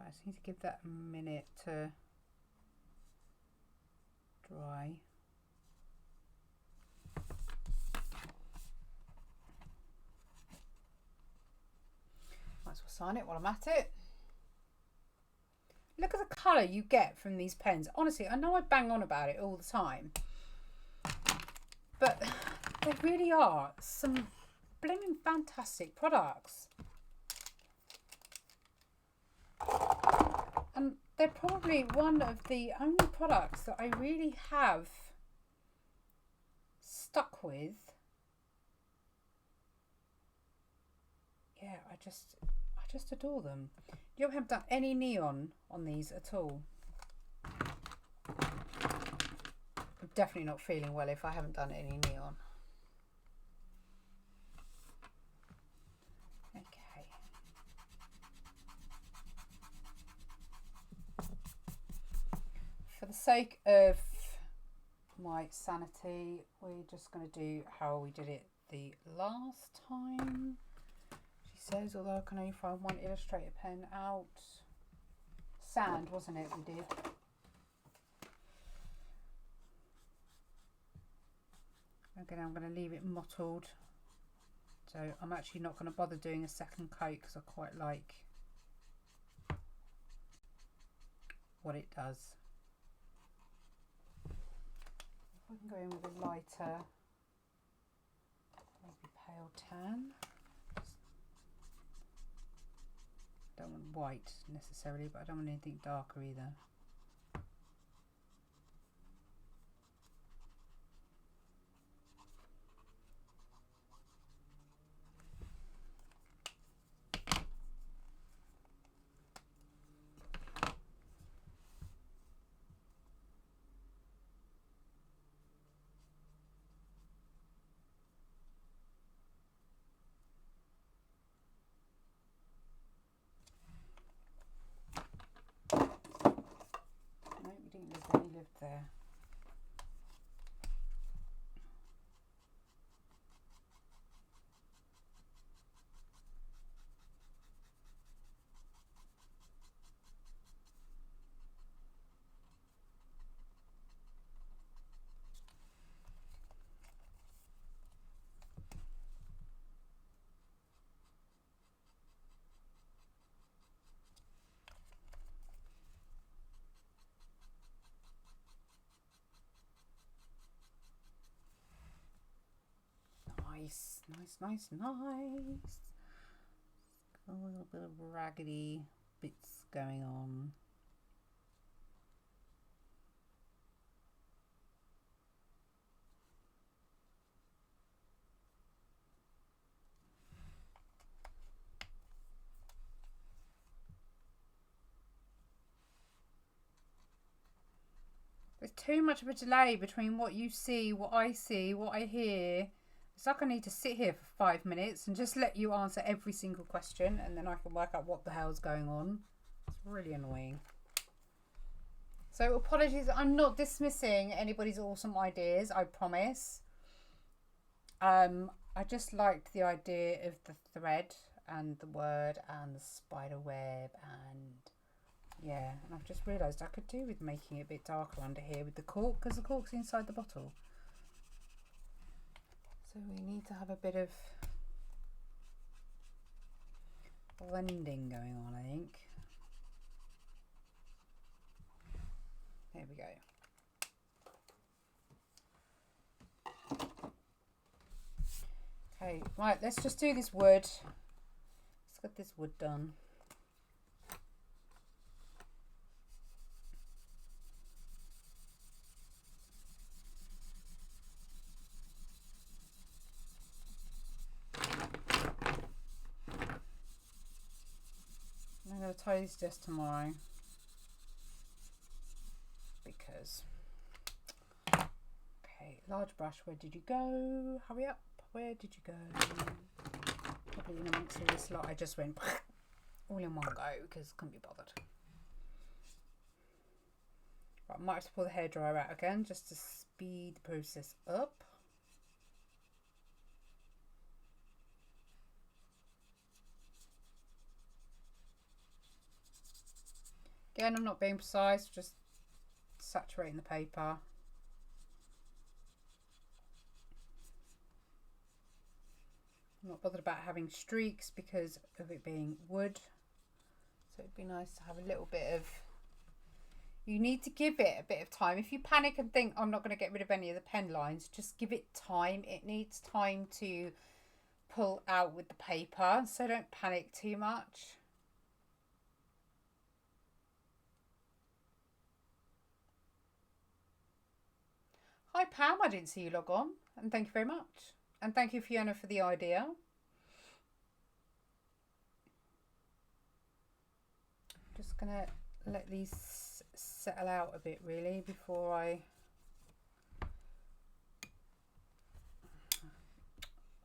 I just need to give that a minute to dry. Might as well sign it while I'm at it. Look at the colour you get from these pens. Honestly, I know I bang on about it all the time, but they really are some blooming fantastic products. And they're probably one of the only products that I really have stuck with. Yeah, I just adore them. You haven't done any neon on these at all. I'm definitely not feeling well if I haven't done any neon. Okay. For the sake of my sanity, we're just going to do how we did it the last time. Says, although I can only find one Illustrator pen out. Sand, wasn't it, we did? Again, I'm going to leave it mottled. So I'm actually not going to bother doing a second coat because I quite like what it does. If I can go in with a lighter, maybe pale tan. Don't want white necessarily, but I don't want anything darker either. He lived there. Nice. A little bit of raggedy bits going on. There's too much of a delay between what you see, what I hear. It's like I need to sit here for 5 minutes and just let you answer every single question, and then I can work out what the hell's going on. It's really annoying. So apologies, I'm not dismissing anybody's awesome ideas, I promise. I just liked the idea of the thread and the word and the spider web, and yeah, and I've just realised I could do with making it a bit darker under here with the cork, because the cork's inside the bottle. So we need to have a bit of blending going on, I think. There we go. Okay, right, let's just do this wood. Let's get this wood done. I'm going to tie these just tomorrow because, okay, large brush, where did you go? Hurry up, where did you go? Probably in amongst all this lot I just went all in one go because I couldn't be bothered. Right, I might have to pull the hairdryer out again just to speed the process up. Again, I'm not being precise, just saturating the paper. I'm not bothered about having streaks because of it being wood. So it'd be nice to have a little bit of... You need to give it a bit of time. If you panic and think, I'm not going to get rid of any of the pen lines, just give it time. It needs time to pull out with the paper, so don't panic too much. Hi Pam, I didn't see you log on, and thank you very much. And thank you Fiona for the idea. Just gonna let these settle out a bit really before I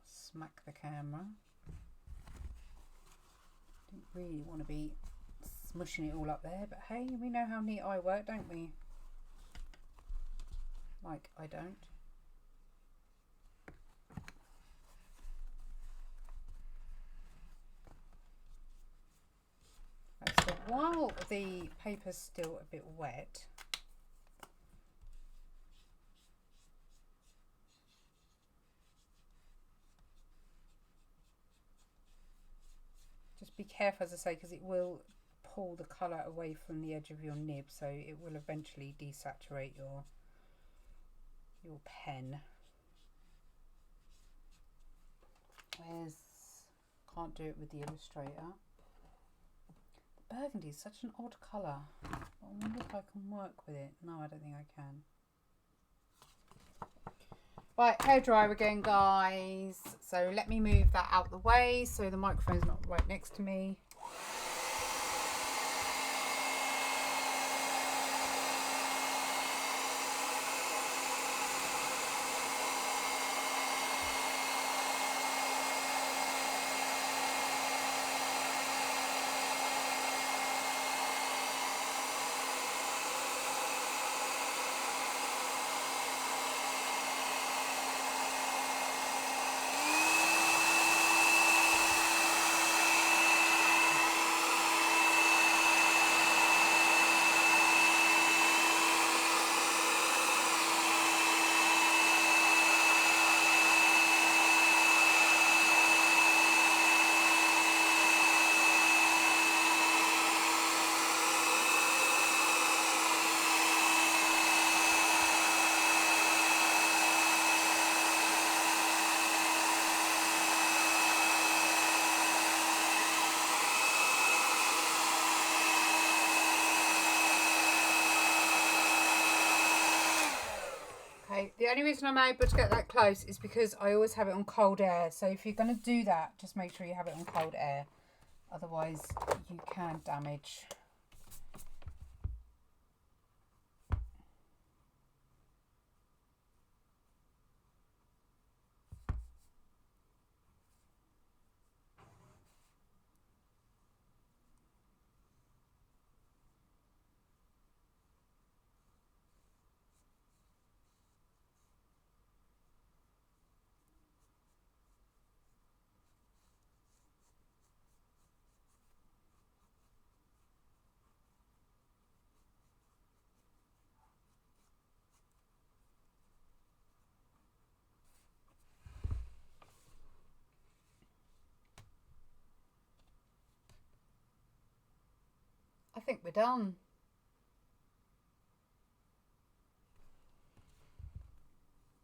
smack the camera. Didn't really want to be smushing it all up there, but hey, we know how neat I work, don't we? Like I don't. Right, so while the paper's still a bit wet, just be careful, as I say, because it will pull the colour away from the edge of your nib, so it will eventually desaturate your pen. Can't do it with the Illustrator. The burgundy is such an odd colour. I wonder if I can work with it. No, I don't think I can. Right, hairdryer again, guys. So let me move that out the way so the microphone's not right next to me. Okay, the only reason I'm able to get that close is because I always have it on cold air. So if you're going to do that, just make sure you have it on cold air. Otherwise, you can damage. I think we're done.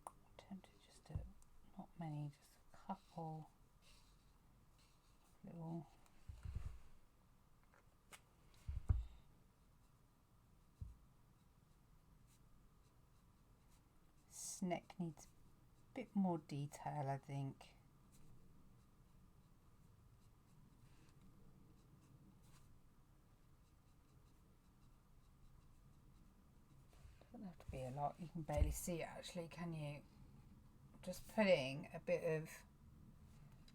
I tend to just do not many, just a couple little. This neck needs a bit more detail, I think. Doesn't have to be a lot. You can barely see it actually, can you? Just putting a bit of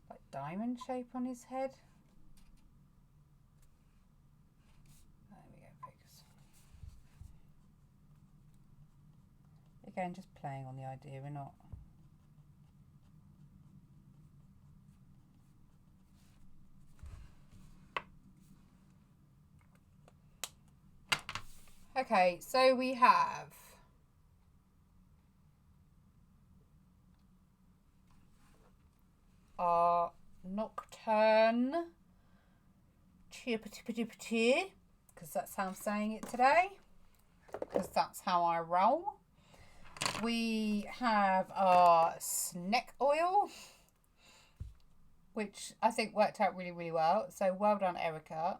like diamond shape on his head. There we go, focus. Again, just playing on the idea, we're not. Okay, so we have our Nocturne, because that's how I'm saying it today, because that's how I roll. We have our Snack Oil, which I think worked out really, really well. So well done, Erica.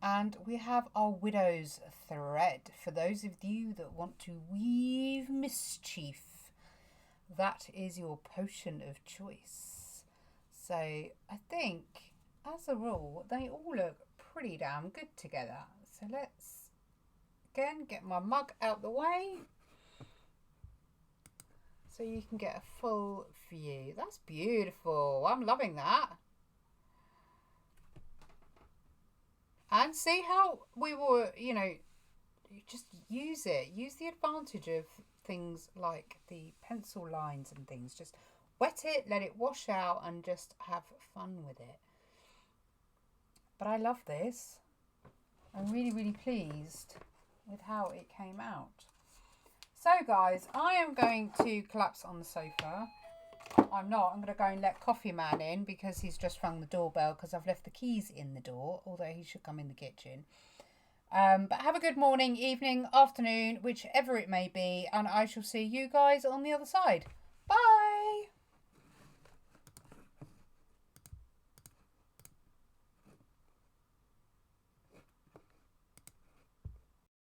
And we have our Widow's Thread. For those of you that want to weave mischief, that is your potion of choice. So I think, as a rule, they all look pretty damn good together. So let's, again, get my mug out the way so you can get a full view. That's beautiful. I'm loving that. And see how we were, you know, just use it. Use the advantage of things like the pencil lines and things. Just wet it, let it wash out, and just have fun with it. But I love this. I'm really, really pleased with how it came out. So guys, I am going to collapse on the sofa. I'm not. I'm going to go and let Coffee Man in because he's just rung the doorbell because I've left the keys in the door, although he should come in the kitchen. But have a good morning, evening, afternoon, whichever it may be, and I shall see you guys on the other side.